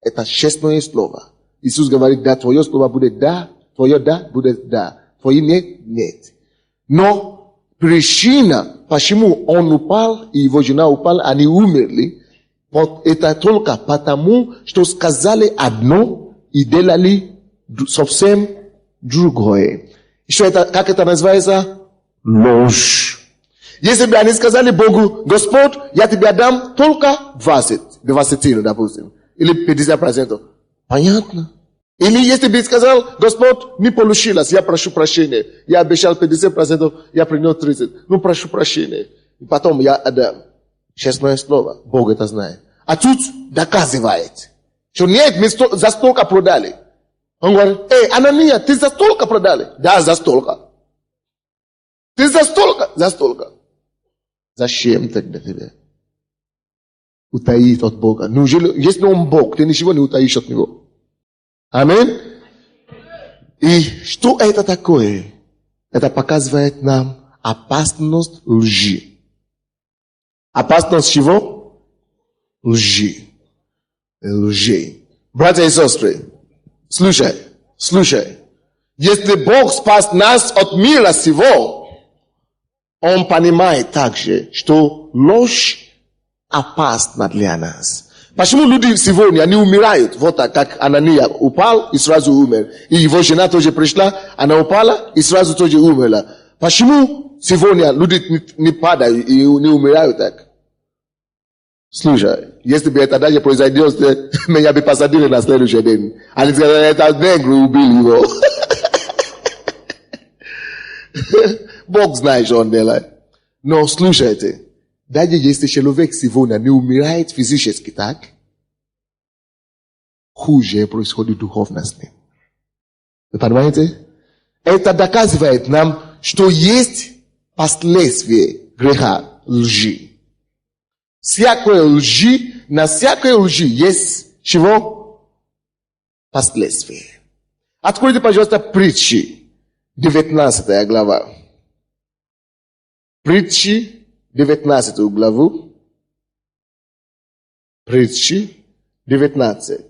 Это честное слово. Иисус говорит, да, твое слово будет да, твое да будет да, твое нет, нет. Но причина, почему он упал и его жена упала, они умерли, вот это только потому, что сказали одно и делали совсем другое. Что это, как это называется? Ложь. Если бы они сказали Богу, Господь, я тебе дам только 20, допустим, или 50%. Понятно? Или если бы сказал, Господь, не получилось, я прошу прощения. Я обещал 50%, я принес 30%. Ну, прошу прощения. И потом я отдам. Честное слово, Бог это знает. А тут доказывает, что нет, мы за столько продали. Он говорит, Анания, ты за столько продали? Да, за столько. Ты за столько? За столько. Зачем тогда тебе? Утаить от Бога. Неужели, если он Бог, ты ничего не утаишь от него? Аминь. И что это такое? Это показывает нам опасность лжи. Опасность чего? Лжи. Лжи. Братья и сестры, слушай. Если Бог спас нас от мира сего, Он понимает также, что ложь опасна для нас. Почему люди сегодня, они умирают? Вот так, как Анания упал и сразу умер. И его жена тоже пришла, она упала и сразу тоже умерла. Почему сегодня люди не падают и не умирают так? Слушай, если бы это даже произошло, меня бы посадили на следующий день. Они сказали, это негр убил его. Бог знает, что он делает. Но слушайте, даже если человек сегодня не умирает физически так, хуже происходит духовно с ним. Вы понимаете? Это доказывает нам, что есть последствия греха лжи. Всякой лжи, на всякой лжи есть чего? Последствия. Откройте, пожалуйста, Притчи, 19 глава. Притчи, 19 главу. Притчи, 19,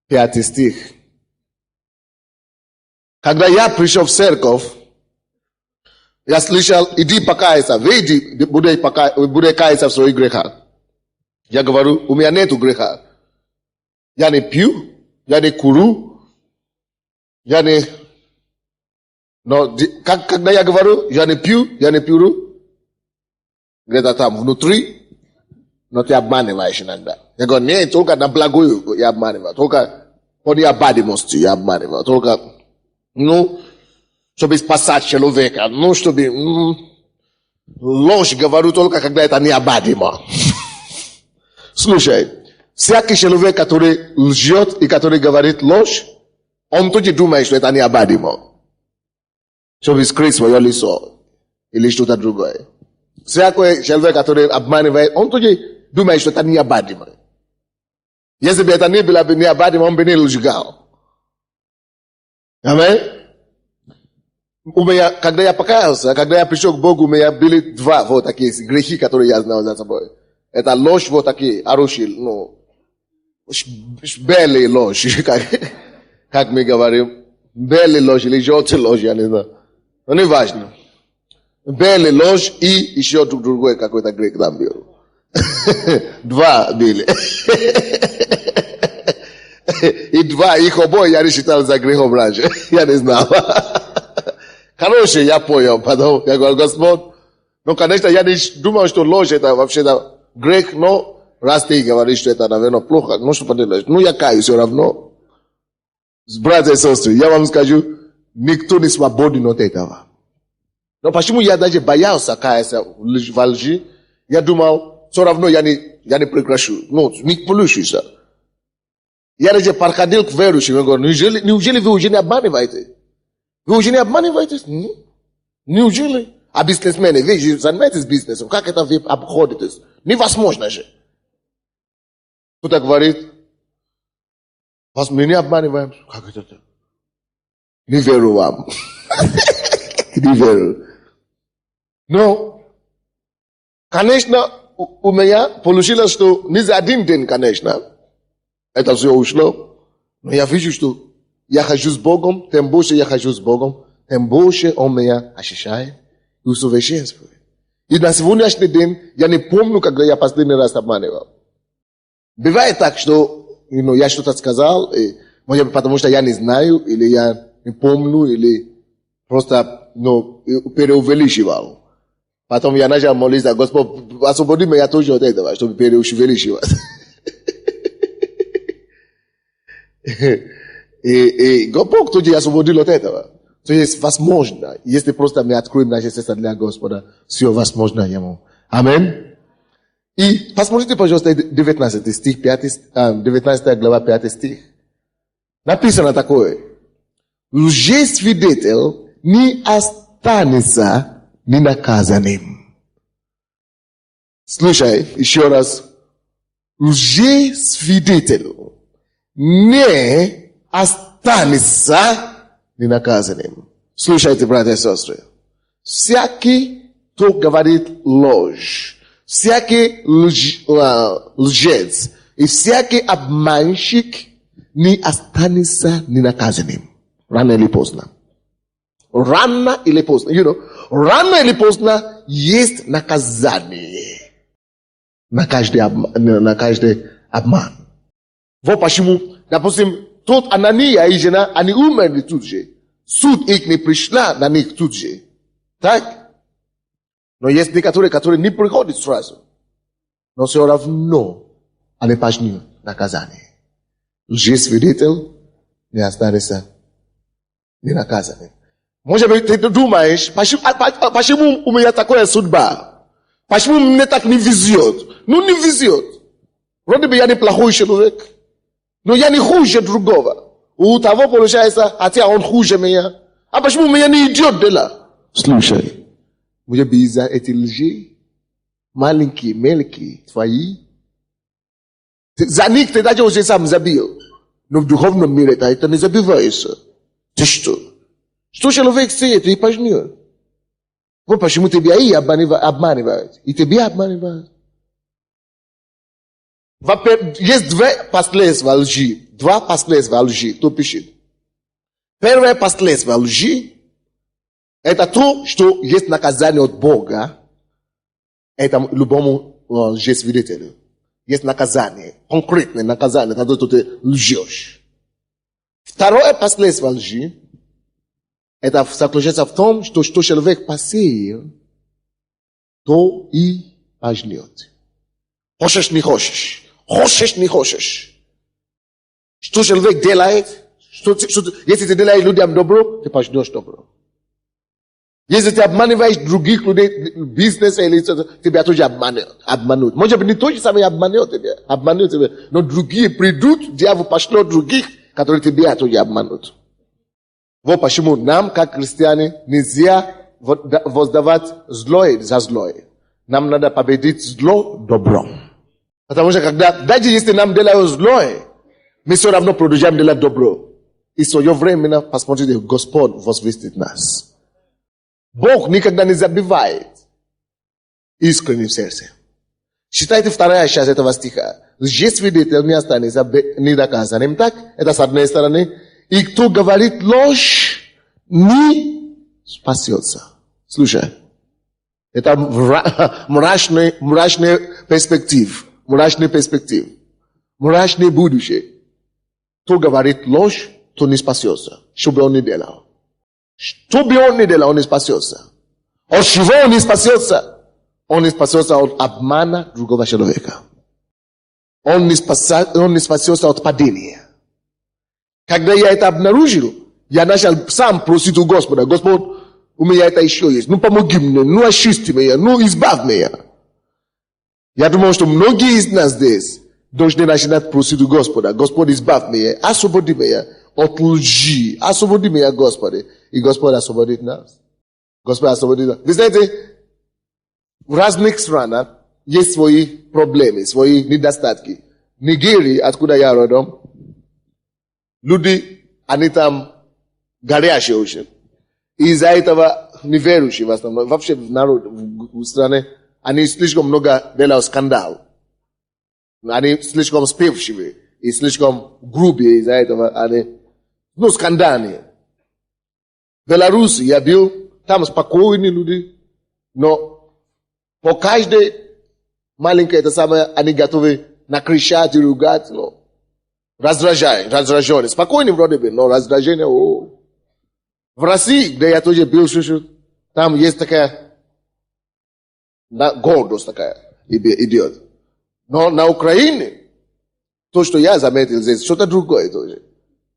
5 стих. Когда я пришел в церковь, я слышал, иди покайся, выйди, буду каяться в своих грехах. Я говорю, у меня нету греха. Я не пью, я не курю, я не... Но когда я говорю, я не пью, где-то там внутри, но ты обманываешь иногда. Я говорю, нет, только на благую я обманываю, только по необходимости я обманываю, только, чтобы спасать человека, чтобы... ложь говорю только, когда это необходимо. Слушай, всякий человек, который лжет и который говорит ложь, он тоже думает, что это необходимо. Чтобы скрыть свое лицо или что-то другое. Всякий человек, который обманывает, он тоже думает, что это необходимо. Если бы это не было необходимо, он бы не лжал. Аминь. Когда я покаялся, когда я пришел к Богу, у меня были два вот такие грехи, которые я знал за собой. Это ложь вот такие, хорошие, белые ложь, как мы говорим. Белые ложь или желтые ложь, я не знаю. Но не важно. Белые ложь и еще другой какой-то грех там был. Два были. И два, их обои я не считал за грехом раньше. Я не знал. Хороший, я понял. Потом я говорю, Господь, конечно, я не думал, что ложь это вообще-то грех, но раз ты говоришь, что это, наверное, плохо, что поделаешь? Я каюсь все равно. Братья и сестры, я вам скажу, никто не свободен от этого. Но почему я даже боялся каяться во лжи? Я думал, все равно я не прекращу. Не получится. Я даже подходил к верующим и говорю, неужели вы уже не обманываете? Вы уже не обманываетесь? Неужели? А бизнесмены, вы же занимаетесь бизнесом, как это вы обходитесь? Невозможно же. Кто-то говорит, Was mnie nie obmanywałem. Jak to? Nie wierzyłam. Nie wierzył. No. Конечно, у меня получилось, что не за один день, конечно. Это все ушло. Но я вижу, что я хожу с Богом, тем больше я хожу с Богом, тем больше Он меня ощущает и усовершенствует. И на сегодняшний день я не помню, когда я последний раз обманывал. Бывает так, что я что-то сказал, и, может быть, потому что я не знаю, или я не помню, или просто преувеличивал. Потом я начал молиться, Господь, освободи меня тоже от этого, чтобы преувеличивать. И Бог тоже освободил от этого. То есть возможно, если просто мы откроем наше сердце для Господа, все возможно Ему. Аминь. И посмотрите, пожалуйста, 19 стих, 19 глава, 5 стих. Написано такое. Лжесвидетель не останется ненаказанным. Слушай, еще раз. Лжесвидетель не останется ненаказанным. Слушайте, братья и сестры. Всякий, кто говорит ложь, всякий лжец и всякий обманщик не останется ненаказанным. Рано или поздно. Рано или поздно. Рано или поздно есть наказание на каждый обман. Вот почему, допустим, тот Анания и жена, они умерли тут же. Суд их не пришла на них тут же. Так? Но есть некоторые, которые не приходят сразу. Но все равно они пошли наказание. Лжесвидетель не останется ненаказанным. Может быть, ты думаешь, почему у меня такая судьба? Почему мне так не везет? Ну, не везет. Вроде бы я не плохой человек. Но я не хуже другого. У того получается, хотя он хуже меня. А почему меня не идет дела? Слушай, может быть, из-за эти лжи, маленькие, мелкие, твои, за них ты даже уже сам забил. Но в духовном мире это не забивается. Ты что? Что человек сеет и пожнет? Вот почему тебя и обманывают. И тебя обманывают. Есть два последствия лжи. Два последствия лжи. Кто пишет? Первое последствие лжи – это то, что есть наказание от Бога. Это любому лжесвидетелю. Есть наказание. Конкретное наказание. Это то, что ты лжешь. Второе последствие лжи – это заключается в том, что человек посеял, то и пожнет. Хочешь, не хочешь. Хочешь, не хочешь. Что человек делает, если ты делаешь людям добро, ты пожнешь добро. Если ты обманываешь других людей, бизнес или тебя тоже обманут. Может быть, не то же самое обманут тебя, но другие придут, дьявол пошлет других, которые тебя тоже обманут. Вот почему нам, как христиане, нельзя воздавать злое за злое. Нам надо победить зло добром. Потому что даже если нам делают злое, мы все равно продолжаем делать добро. И в свое время, посмотрите, Господь возвестит нас. Бог никогда не забивает искренним сердцем. Читайте вторая часть этого стиха. Лжесвидетель не останется ненаказанным. Так? Это с одной стороны. И кто говорит ложь, не спасется. Слушай. Это мрачный перспектив. Мрачный перспектив. Мрачное будущее. Кто говорит ложь, то не спасется. Что бы он ни делал. Что бы он ни делал, он не спасется. От чего он не спасется? Он не спасется от обмана другого человека. Он не спасется от падения. Когда я это обнаружил, я начал сам просить у Господа. Господь, у меня это еще есть. Ну, помоги мне, ну, очисти меня, ну, избавь меня. Я думаю, что многие из нас здесь должны начинать просить у Господа. Господь, избавь меня, освободи меня от лжи. Освободи меня, Господи. И Господь освободит нас. Господь освободит нас. Вы знаете, в разных странах есть свои проблемы, свои недостатки. В Нигерии, откуда я родом, люди, они там горячие очень. И из-за этого неверующие в основном, вообще в народ, в стране, они слишком много делают скандал. Они слишком спевшие и слишком грубые из-за этого. Они, скандальные. В Беларуси я был, там спокойные люди, но по каждой маленькой, это самое, они готовы накричать и ругать, раздражение. Спокойно вроде бы, но раздражение, В России, где я тоже был, там есть такая гордость такая идет. Но на Украине, то, что я заметил здесь, что-то другое тоже.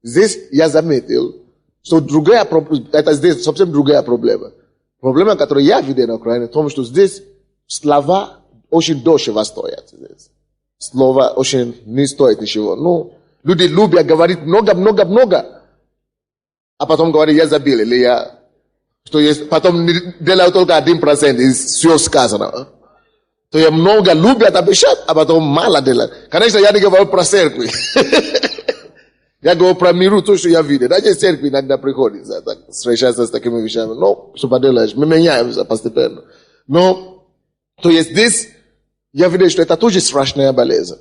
Здесь я заметил, что это здесь совсем другая проблема. Проблема, которую я видел на Украине, в том, что здесь слова очень дешево стоят. Здесь. Слова очень не стоят ничего. Люди любят говорить много, а потом говорят, я забил, или я... Что есть, потом делают только 1%, и все сказано. То я много любят обещать, а потом мало делают. Конечно, я не говорю про церкви. Я говорю про миру, то, что я видел. Даже церкви иногда приходится встречаться с такими вещами. Но, что поделаешь, мы меняемся постепенно. Но, то есть здесь, я видел, что это тоже страшная болезнь.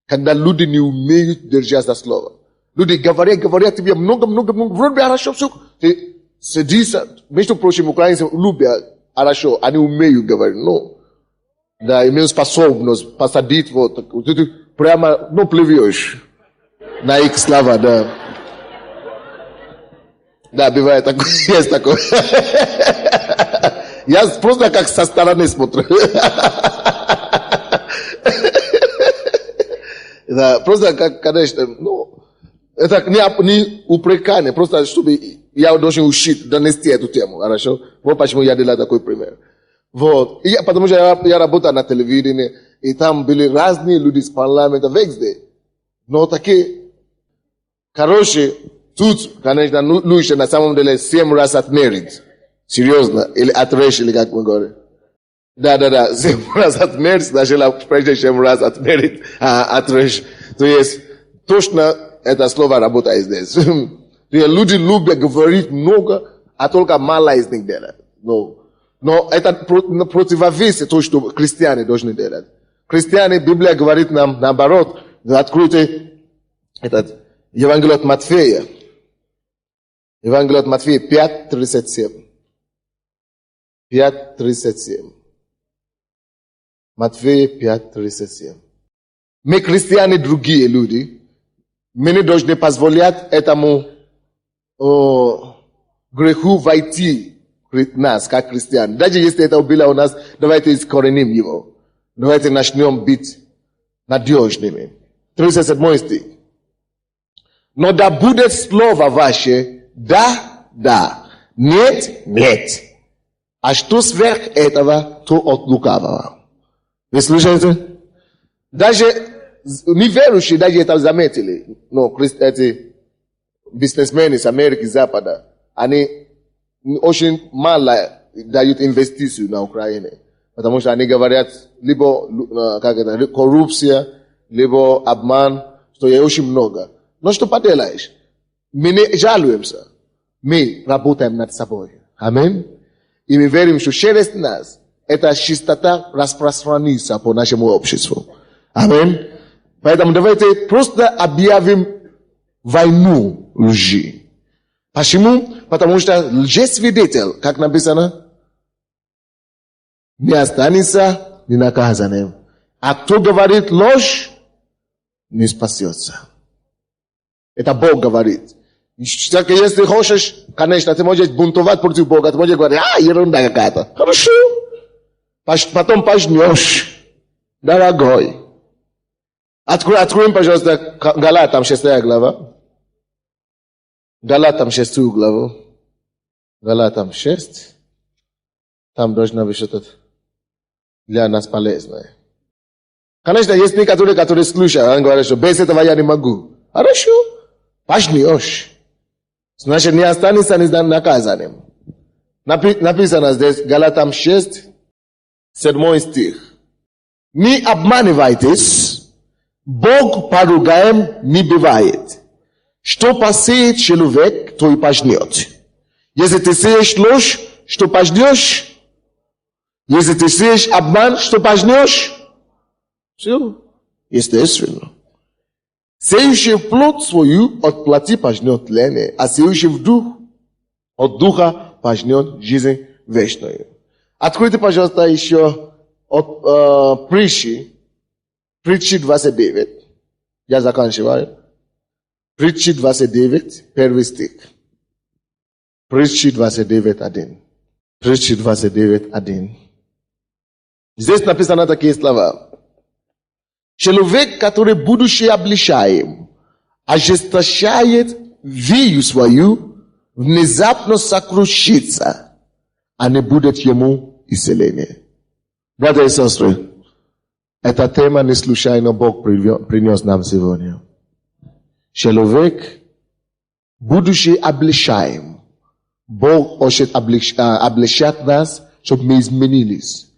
Когда люди не умеют держать за слово. Люди говорят тебе много, вроде бы хорошо все. Ты садишься, между прочим, украинцы любят хорошо, они умеют говорить. Да, имеют способность посадить ты прямо, плывешь. На их слова, да. Да, бывает такое, есть такое. Я просто как со стороны смотрю. Да, просто как, конечно, это не упрекание, просто чтобы я должен учить, донести эту тему, хорошо? Вот почему я делаю такой пример. Потому что я работаю на телевидении, и там были разные люди из парламента везде. Но такие хорошие, тут, конечно, лучше на самом деле 7 раз отмерить. Серьезно. Или отрежь, или как мы говорим. Да. 7 раз отмерить, сначала прежде 7 раз отмерить, отрежь. То есть, точно это слово работает здесь. Люди любят говорить много, а только мало из них делают. Но это противовес то, что христиане должны делать. Христиане, Библия говорит нам наоборот. Откройте этот Евангелие от Матфея. Евангелие от Матфея 5:37. 5:37. Матфея 5:37. Мы христиане другие люди. Мы не должны позволять этому греху войти в нас, как христиане. Даже если это было у нас, давайте искореним его. Давайте начнем быть надежными. 37 стих. Но да будет слово ваше да, нет. А что сверх этого, то от лукавого. Вы слышите? Даже неверующие даже это заметили. Эти бизнесмены с Америки, Запада, они очень мало дают инвестицию на Украине. Потому что они говорят, либо коррупция, либо обман, что есть очень много. Но что поделаешь? Мы не жалуемся. Мы работаем над собой. Аминь. И мы верим, что через нас эта чистота распространится по нашему обществу. Аминь. Поэтому давайте просто объявим войну лжи. Почему? Потому что лжесвидетель, как написано, не останется ненаказанным. А кто говорит ложь, не спасется. Это Бог говорит. Если хочешь, конечно, ты можешь бунтовать против Бога, ты можешь говорить, ерунда какая-то. Хорошо. Потом пожнешь, дорогой. Откроем, пожалуйста, Галатам 6 глава. Галатам 6 главу. Галатам 6. Там должно быть что-то для нас полезное. Конечно, есть некоторые, которые слушают, они говорят, что без этого я не могу. Хорошо. Пожнешь. Значит, не останется наказанным. Написано здесь, Галатам 6, 7 стих. Не обманывайтесь, Бог поругаем не бывает. что посеет человек, то и пожнет. Если ты сеешь ложь, что пожнешь? Если ты сеешь обман, что пожнешь? Все, естественно. Сеющий в плоть свою от плоти пожнет тление, а сеющий в дух от духа пожнет жизнь вечную. Откройте, пожалуйста, еще от притчи 29. Я заканчиваю. Притчи 29, первый стих. Притчи 29:1. Притчи 29:1. Здесь написано такие слова. Человек, который, будучи обличаем, ожесточает вию свою, внезапно сокрушится, а не будет ему исцеления. Братья и сестры, эта тема не случайно Бог принес нам сегодня. Человек, будучи обличаем, Бог хочет обличать нас, чтобы мы изменились.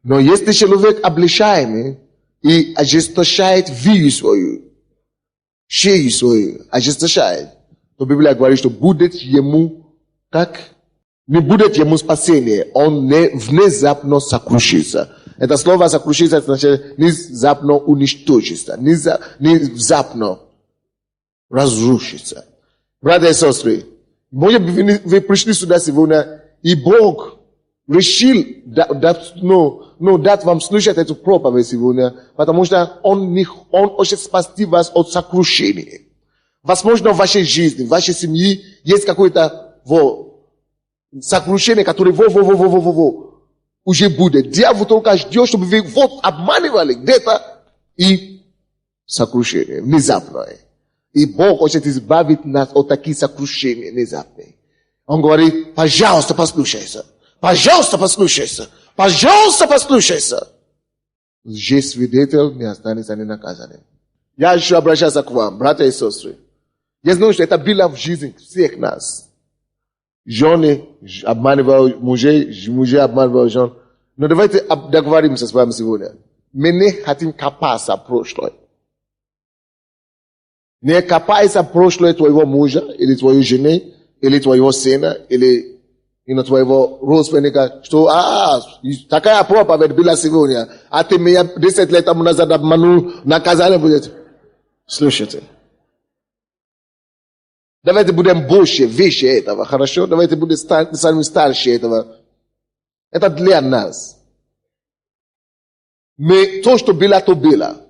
Но если человек обличаемый и ожесточает вию свою, шею свою, ожесточает, то Библия говорит, что будет ему, как? Не будет ему спасения, он внезапно сокрушится. Это слово сокрушится, значит, внезапно уничтожится, внезапно разрушится. Братья и сестры, может быть, вы пришли сюда сегодня, и Бог решил дать вам слушать эту проповедь сегодня, потому что Он хочет спасти вас от сокрушения. Возможно, в вашей жизни, в вашей семье есть какое-то сокрушение, которое уже будет. Дьявол только ждет, чтобы вы обманывали где-то, и сокрушение внезапное. И Бог хочет избавить нас от таких сокрушений внезапных. Он говорит, пожалуйста, послушайся. Пожалуйста, послушайся. Пожалуйста, послушайся. Лжесвидетель не останется ненаказанным. Я еще обращаюсь к вам, братья и сестры. Я знаю, что это было в жизни всех нас. Жены обманывают мужей, мужи обманывают жен. Но давайте договоримся с вами сегодня. Мы не хотим копаться в прошлое. Не копайся в прошлое твоего мужа, или твоей жены, или твоего сына, или твоего родственника, что такая проповедь была сегодня, а ты меня 10 лет тому назад обманул, наказание будет. Слушайте. Давайте будем больше, выше этого, хорошо? Давайте будем сами старше этого. Это для нас. То, что было, то было.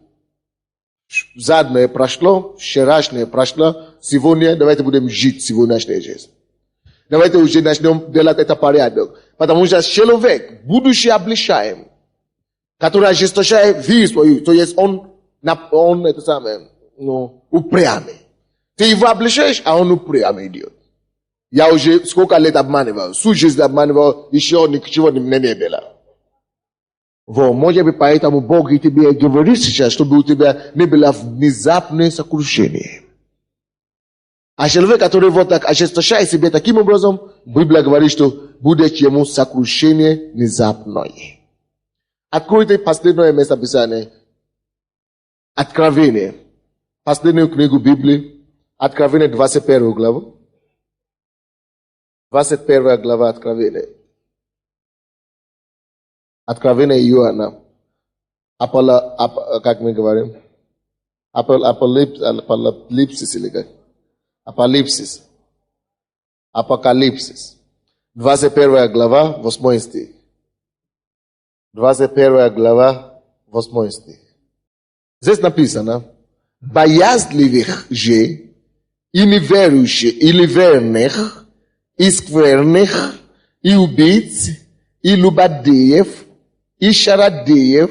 Заднее прошло, вчерашнее прошло, сегодня давайте будем жить сегодняшней жизнью. Давайте уже начнем делать это порядок. Потому что человек, будучи обличаем, который ожесточает вину свою, то есть он это самое, упрямый. Ты его обличаешь, а он упрямый идет. Я уже сколько лет обманывал, всю жизнь обманывал, еще ничего не было. Может быть, поэтому Бог и тебе говорит сейчас, чтобы у тебя не было внезапное сокрушение. А человек, который вот так ожесточает себя таким образом, Библия говорит, что будет ему сокрушение внезапное. Откройте последнее место Писания. Откровение. Последнюю книгу Библии. Откровение 21 главу. 21 глава Откровения. Откровение Иоанна. Как мы говорим? Апокалипсис или как? Апокалипсис. 21 глава, 8 стих. 21 глава, 8 стих. Здесь написано, боязливых же и неверующих, и неверных, и скверных, и убийц, и любодеев, и шарадеев,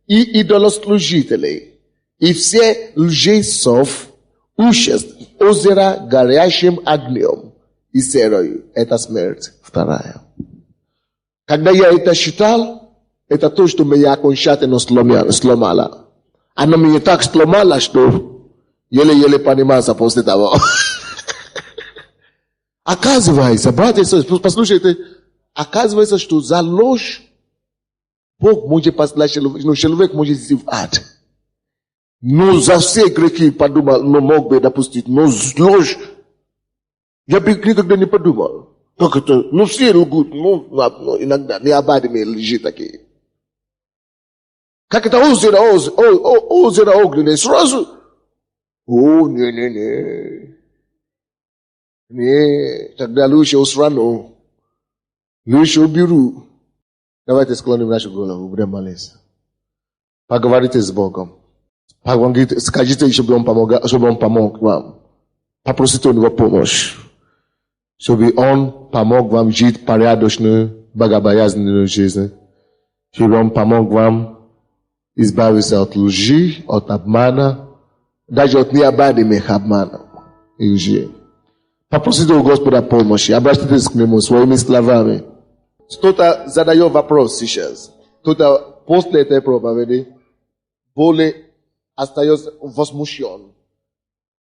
и идолослужителей, и все лжецов уществ озера горящим огнем и серою. Это смерть вторая. Когда я это читал, это то, что меня окончательно сломало. Оно меня так сломало, что еле-еле понимался после того. Оказывается, братья и сестры, послушайте, оказывается, что за ложь Бог может послать человек, может идти в ад. Но за все грехи подумал, но мог бы допустить. Но ложь я бы никогда не подумал. Как это? Ну все лгут, ну иногда не обадами лжи такие. Как это озеро огненное сразу? О, не. Не, тогда лучше усрану. Лучше уберу. Давайте склоним нашу голову, будем молиться. Поговорите с Богом. Скажите, чтобы Он помог вам. Попросите у Него помощь. Чтобы Он помог вам жить порядочную, богобоязненную жизнь. Чтобы Он помог вам избавиться от лжи, от обмана, даже от необходимых обмана и лжи. Попросите у Господа помощи. Обратитесь к Нему своими словами. Кто-то задает вопрос сейчас. Кто-то после этой проповеди более остается возмущен.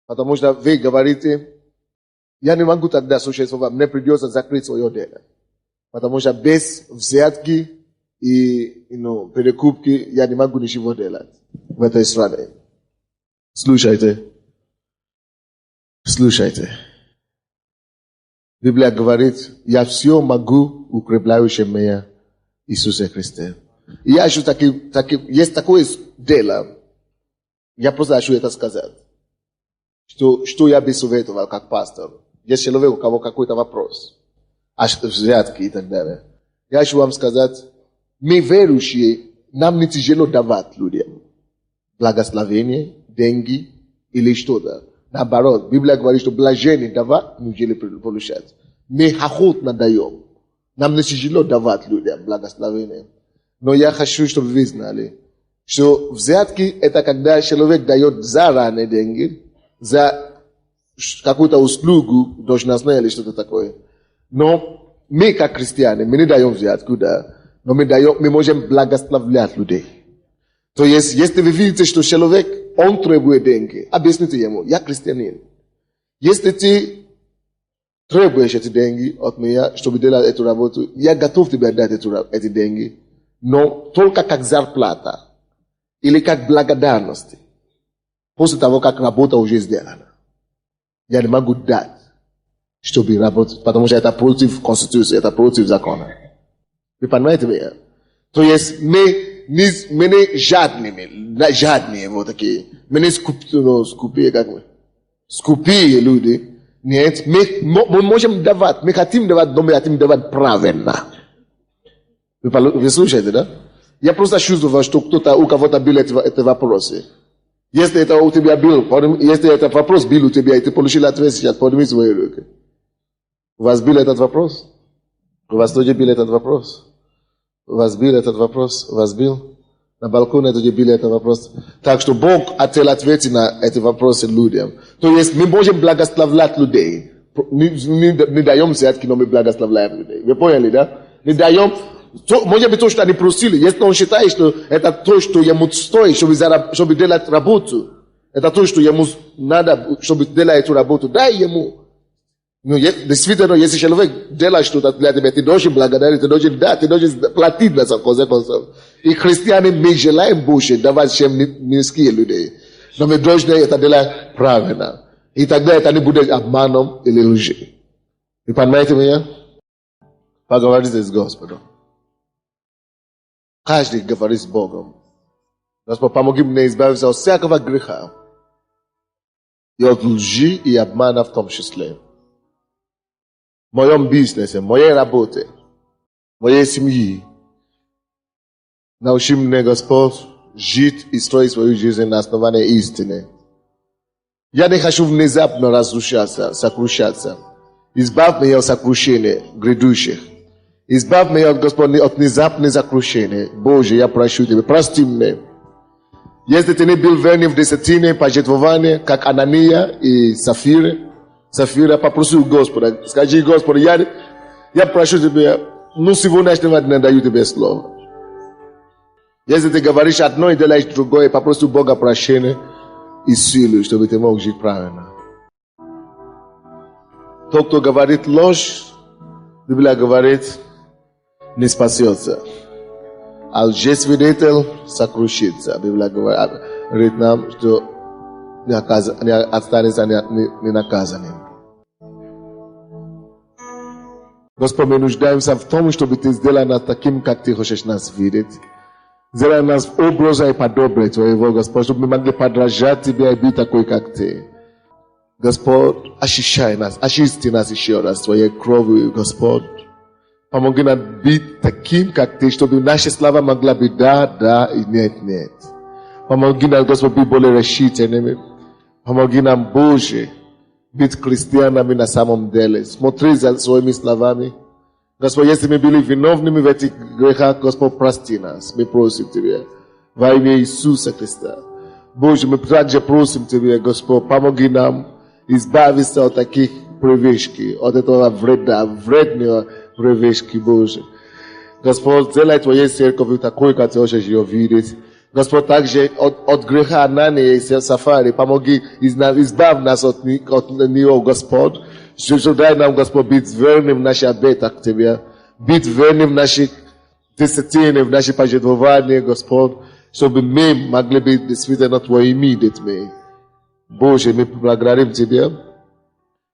Потому что вы говорите, я не могу тогда существовать, мне придется закрыть свое дело. Потому что без взятки и перекупки я не могу ничего делать в этой стране. Слушайте. Библия говорит, я все могу укрепляющий меня Иисусе Христе. И я хочу есть такое дело, я просто хочу это сказать, что я бы советовал как пастор. Есть человек, у кого какой-то вопрос, взятки и так далее. Я хочу вам сказать, мы верующие, нам не тяжело давать людям благословение, деньги или что-то. Наоборот, Библия говорит, что блажение давать, нежели получать. Мы охотно даем. Нам не тяжело давать людям благословение. Но я хочу, чтобы вы знали, что взятки – это когда человек дает заранее деньги за какую-то услугу должностную или что-то такое. Но мы, как христиане, мы не даем взятку, да, но мы можем благословлять людей. То есть, если вы видите, что человек, он требует деньги, объясните ему, я христианин. Если ты требуешь эти деньги от меня, чтобы делать эту работу, я готов тебе дать эти деньги, но только как зарплата или как благодарность после того, как работа уже сделана. Я не могу дать, чтобы работать, потому что это против Конституции, это против закона. Вы понимаете меня? То есть мы не жадные вот такие. Мы не скупые люди. Нет, мы можем давать, мы хотим давать, но мы хотим давать правильно. Вы слушаете, да? Я просто чувствую, что кто-то, у кого-то был эти вопросы. Если это у тебя был, если этот вопрос был у тебя, и ты получил ответ сейчас, подними свои руки. У вас был этот вопрос? У вас тоже был этот вопрос? У вас был этот вопрос? У вас был? На балконе тоже был этот вопрос. Так что Бог хотел ответить на эти вопросы людям. То есть мы можем благословлять людей. Не даем взятки, но мы благословляем людей. Вы поняли, да? Не даем... Может быть, то, что они просили. Если он считает, что это то, что ему стоит, чтобы делать работу, это то, что ему надо, чтобы делать эту работу, дай ему. Но действительно, если человек делает что-то для тебя, ты должен благодарить, ты должен дать, ты должен платить за это. И христиане, мы желаем больше давать, чем низкие люди. Но мы должны это делать правильно. И тогда это не будет обманом или лжи. Вы понимаете меня? Поговорите с Господом. Каждый говорит с Богом. Господь, помоги мне избавиться от всякого греха. И от лжи и обмана в том числе. В моем бизнесе, в моей работе, в моей семье. Научи меня, Господь, жить и строить свою жизнь на основании истины. Я не хочу внезапно разрушаться, сокрушаться. Избавь меня от сокрушения грядущих. Избавь меня, Господь, от внезапных сокрушений. Боже, я прошу Тебя, прости меня. Если ты не был верен в десятине, пожертвования, как Анания и Сафира, попроси у Господа. Скажи, Господи, я прошу Тебя, ну сегодняшнего дня даю Тебе слово. Если ты говоришь одно и делаешь другое, попроси у Бога прощения и силу, чтобы ты мог жить правильно. Тот, кто говорит ложь, Библия говорит, не спасется. Алжир свидетель сокрушится. Библия говорит нам, что не останется ненаказанным. Господь, мы нуждаемся в том, чтобы Ты сделал нас таким, как Ты хочешь нас видеть. Сделай нас в образе и подобие Твоего, Господь, чтобы мы могли подражать Тебе и быть такой, как Ты. Господь, очищай нас, очисти нас еще раз Твоей кровью, Господь. Помоги нам быть таким, как Ты, чтобы наша слава могла быть да и нет. Помоги нам, Господь, быть более решительными. Помоги нам, Боже, быть христианами на самом деле. Смотри за своими словами. Господь, если мы были виновными в этих грехах, Господь, прости нас. Мы просим Тебя во имя Иисуса Христа. Боже, мы также просим Тебя, Господь, помоги нам избавиться от таких привычки, от этого вредного привычки, Боже. Господь, сделай Твою церковь такой, как Ты хочешь ее видеть. Господь, также от греха Анании и Сафари, помоги, избавь нас от нее, Господь. Дай нам, Господь, быть верным в наших обетах к Тебе, быть верным в наших десятинах, в наших пожертвованиях, Господь, чтобы мы могли быть действительно Твоими детьми. Боже, мы благодарим Тебя.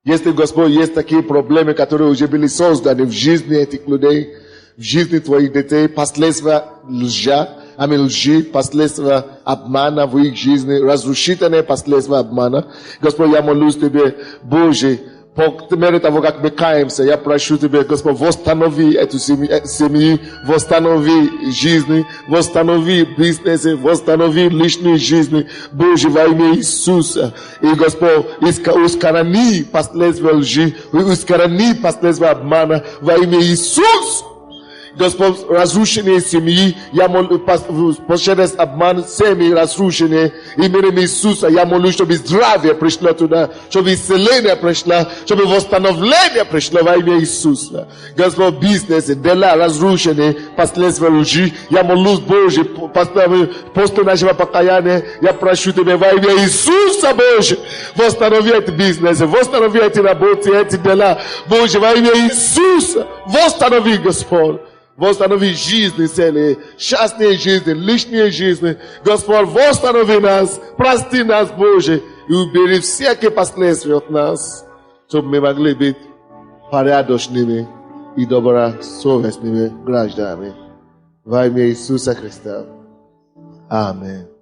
Если, Господь, есть такие проблемы, которые уже были созданы в жизни этих людей, в жизни Твоих детей, последствия лжи, последствия обмана в их жизни, разрушительные последствия обмана. Господь, я молюсь Тебе, Боже, по мере того, как мы каемся, я прошу Тебя, Господь, восстанови эту семью, восстанови жизни, восстанови бизнесы, восстанови личные жизни, Боже, во имя Иисуса. И, Господь, ускорени последствия лжи, ускорени последствия обмана во имя Иисуса. Господь, разрушение семьи, я молю, через обман семьи разрушение, именем Иисуса, я молю, чтобы здравие пришло туда, чтобы исцеление пришло, чтобы восстановление пришло во имя Иисуса. Господь, бизнес, дела разрушение, последствия лжи, я молюсь, Боже, после нашего покаяния, я прошу Тебя во имя Иисуса, Боже, восстанови эти бизнесы, восстанови эти работы, эти дела, Боже, во имя Иисуса, восстанови, Господь. Восстанови жизни цели, счастные жизни, личные жизни. Господь, восстанови нас, прости нас, Боже, и убери всякие последствия от нас, чтобы мы могли быть порядочными и добросовестными гражданами. Во имя Иисуса Христа. Аминь.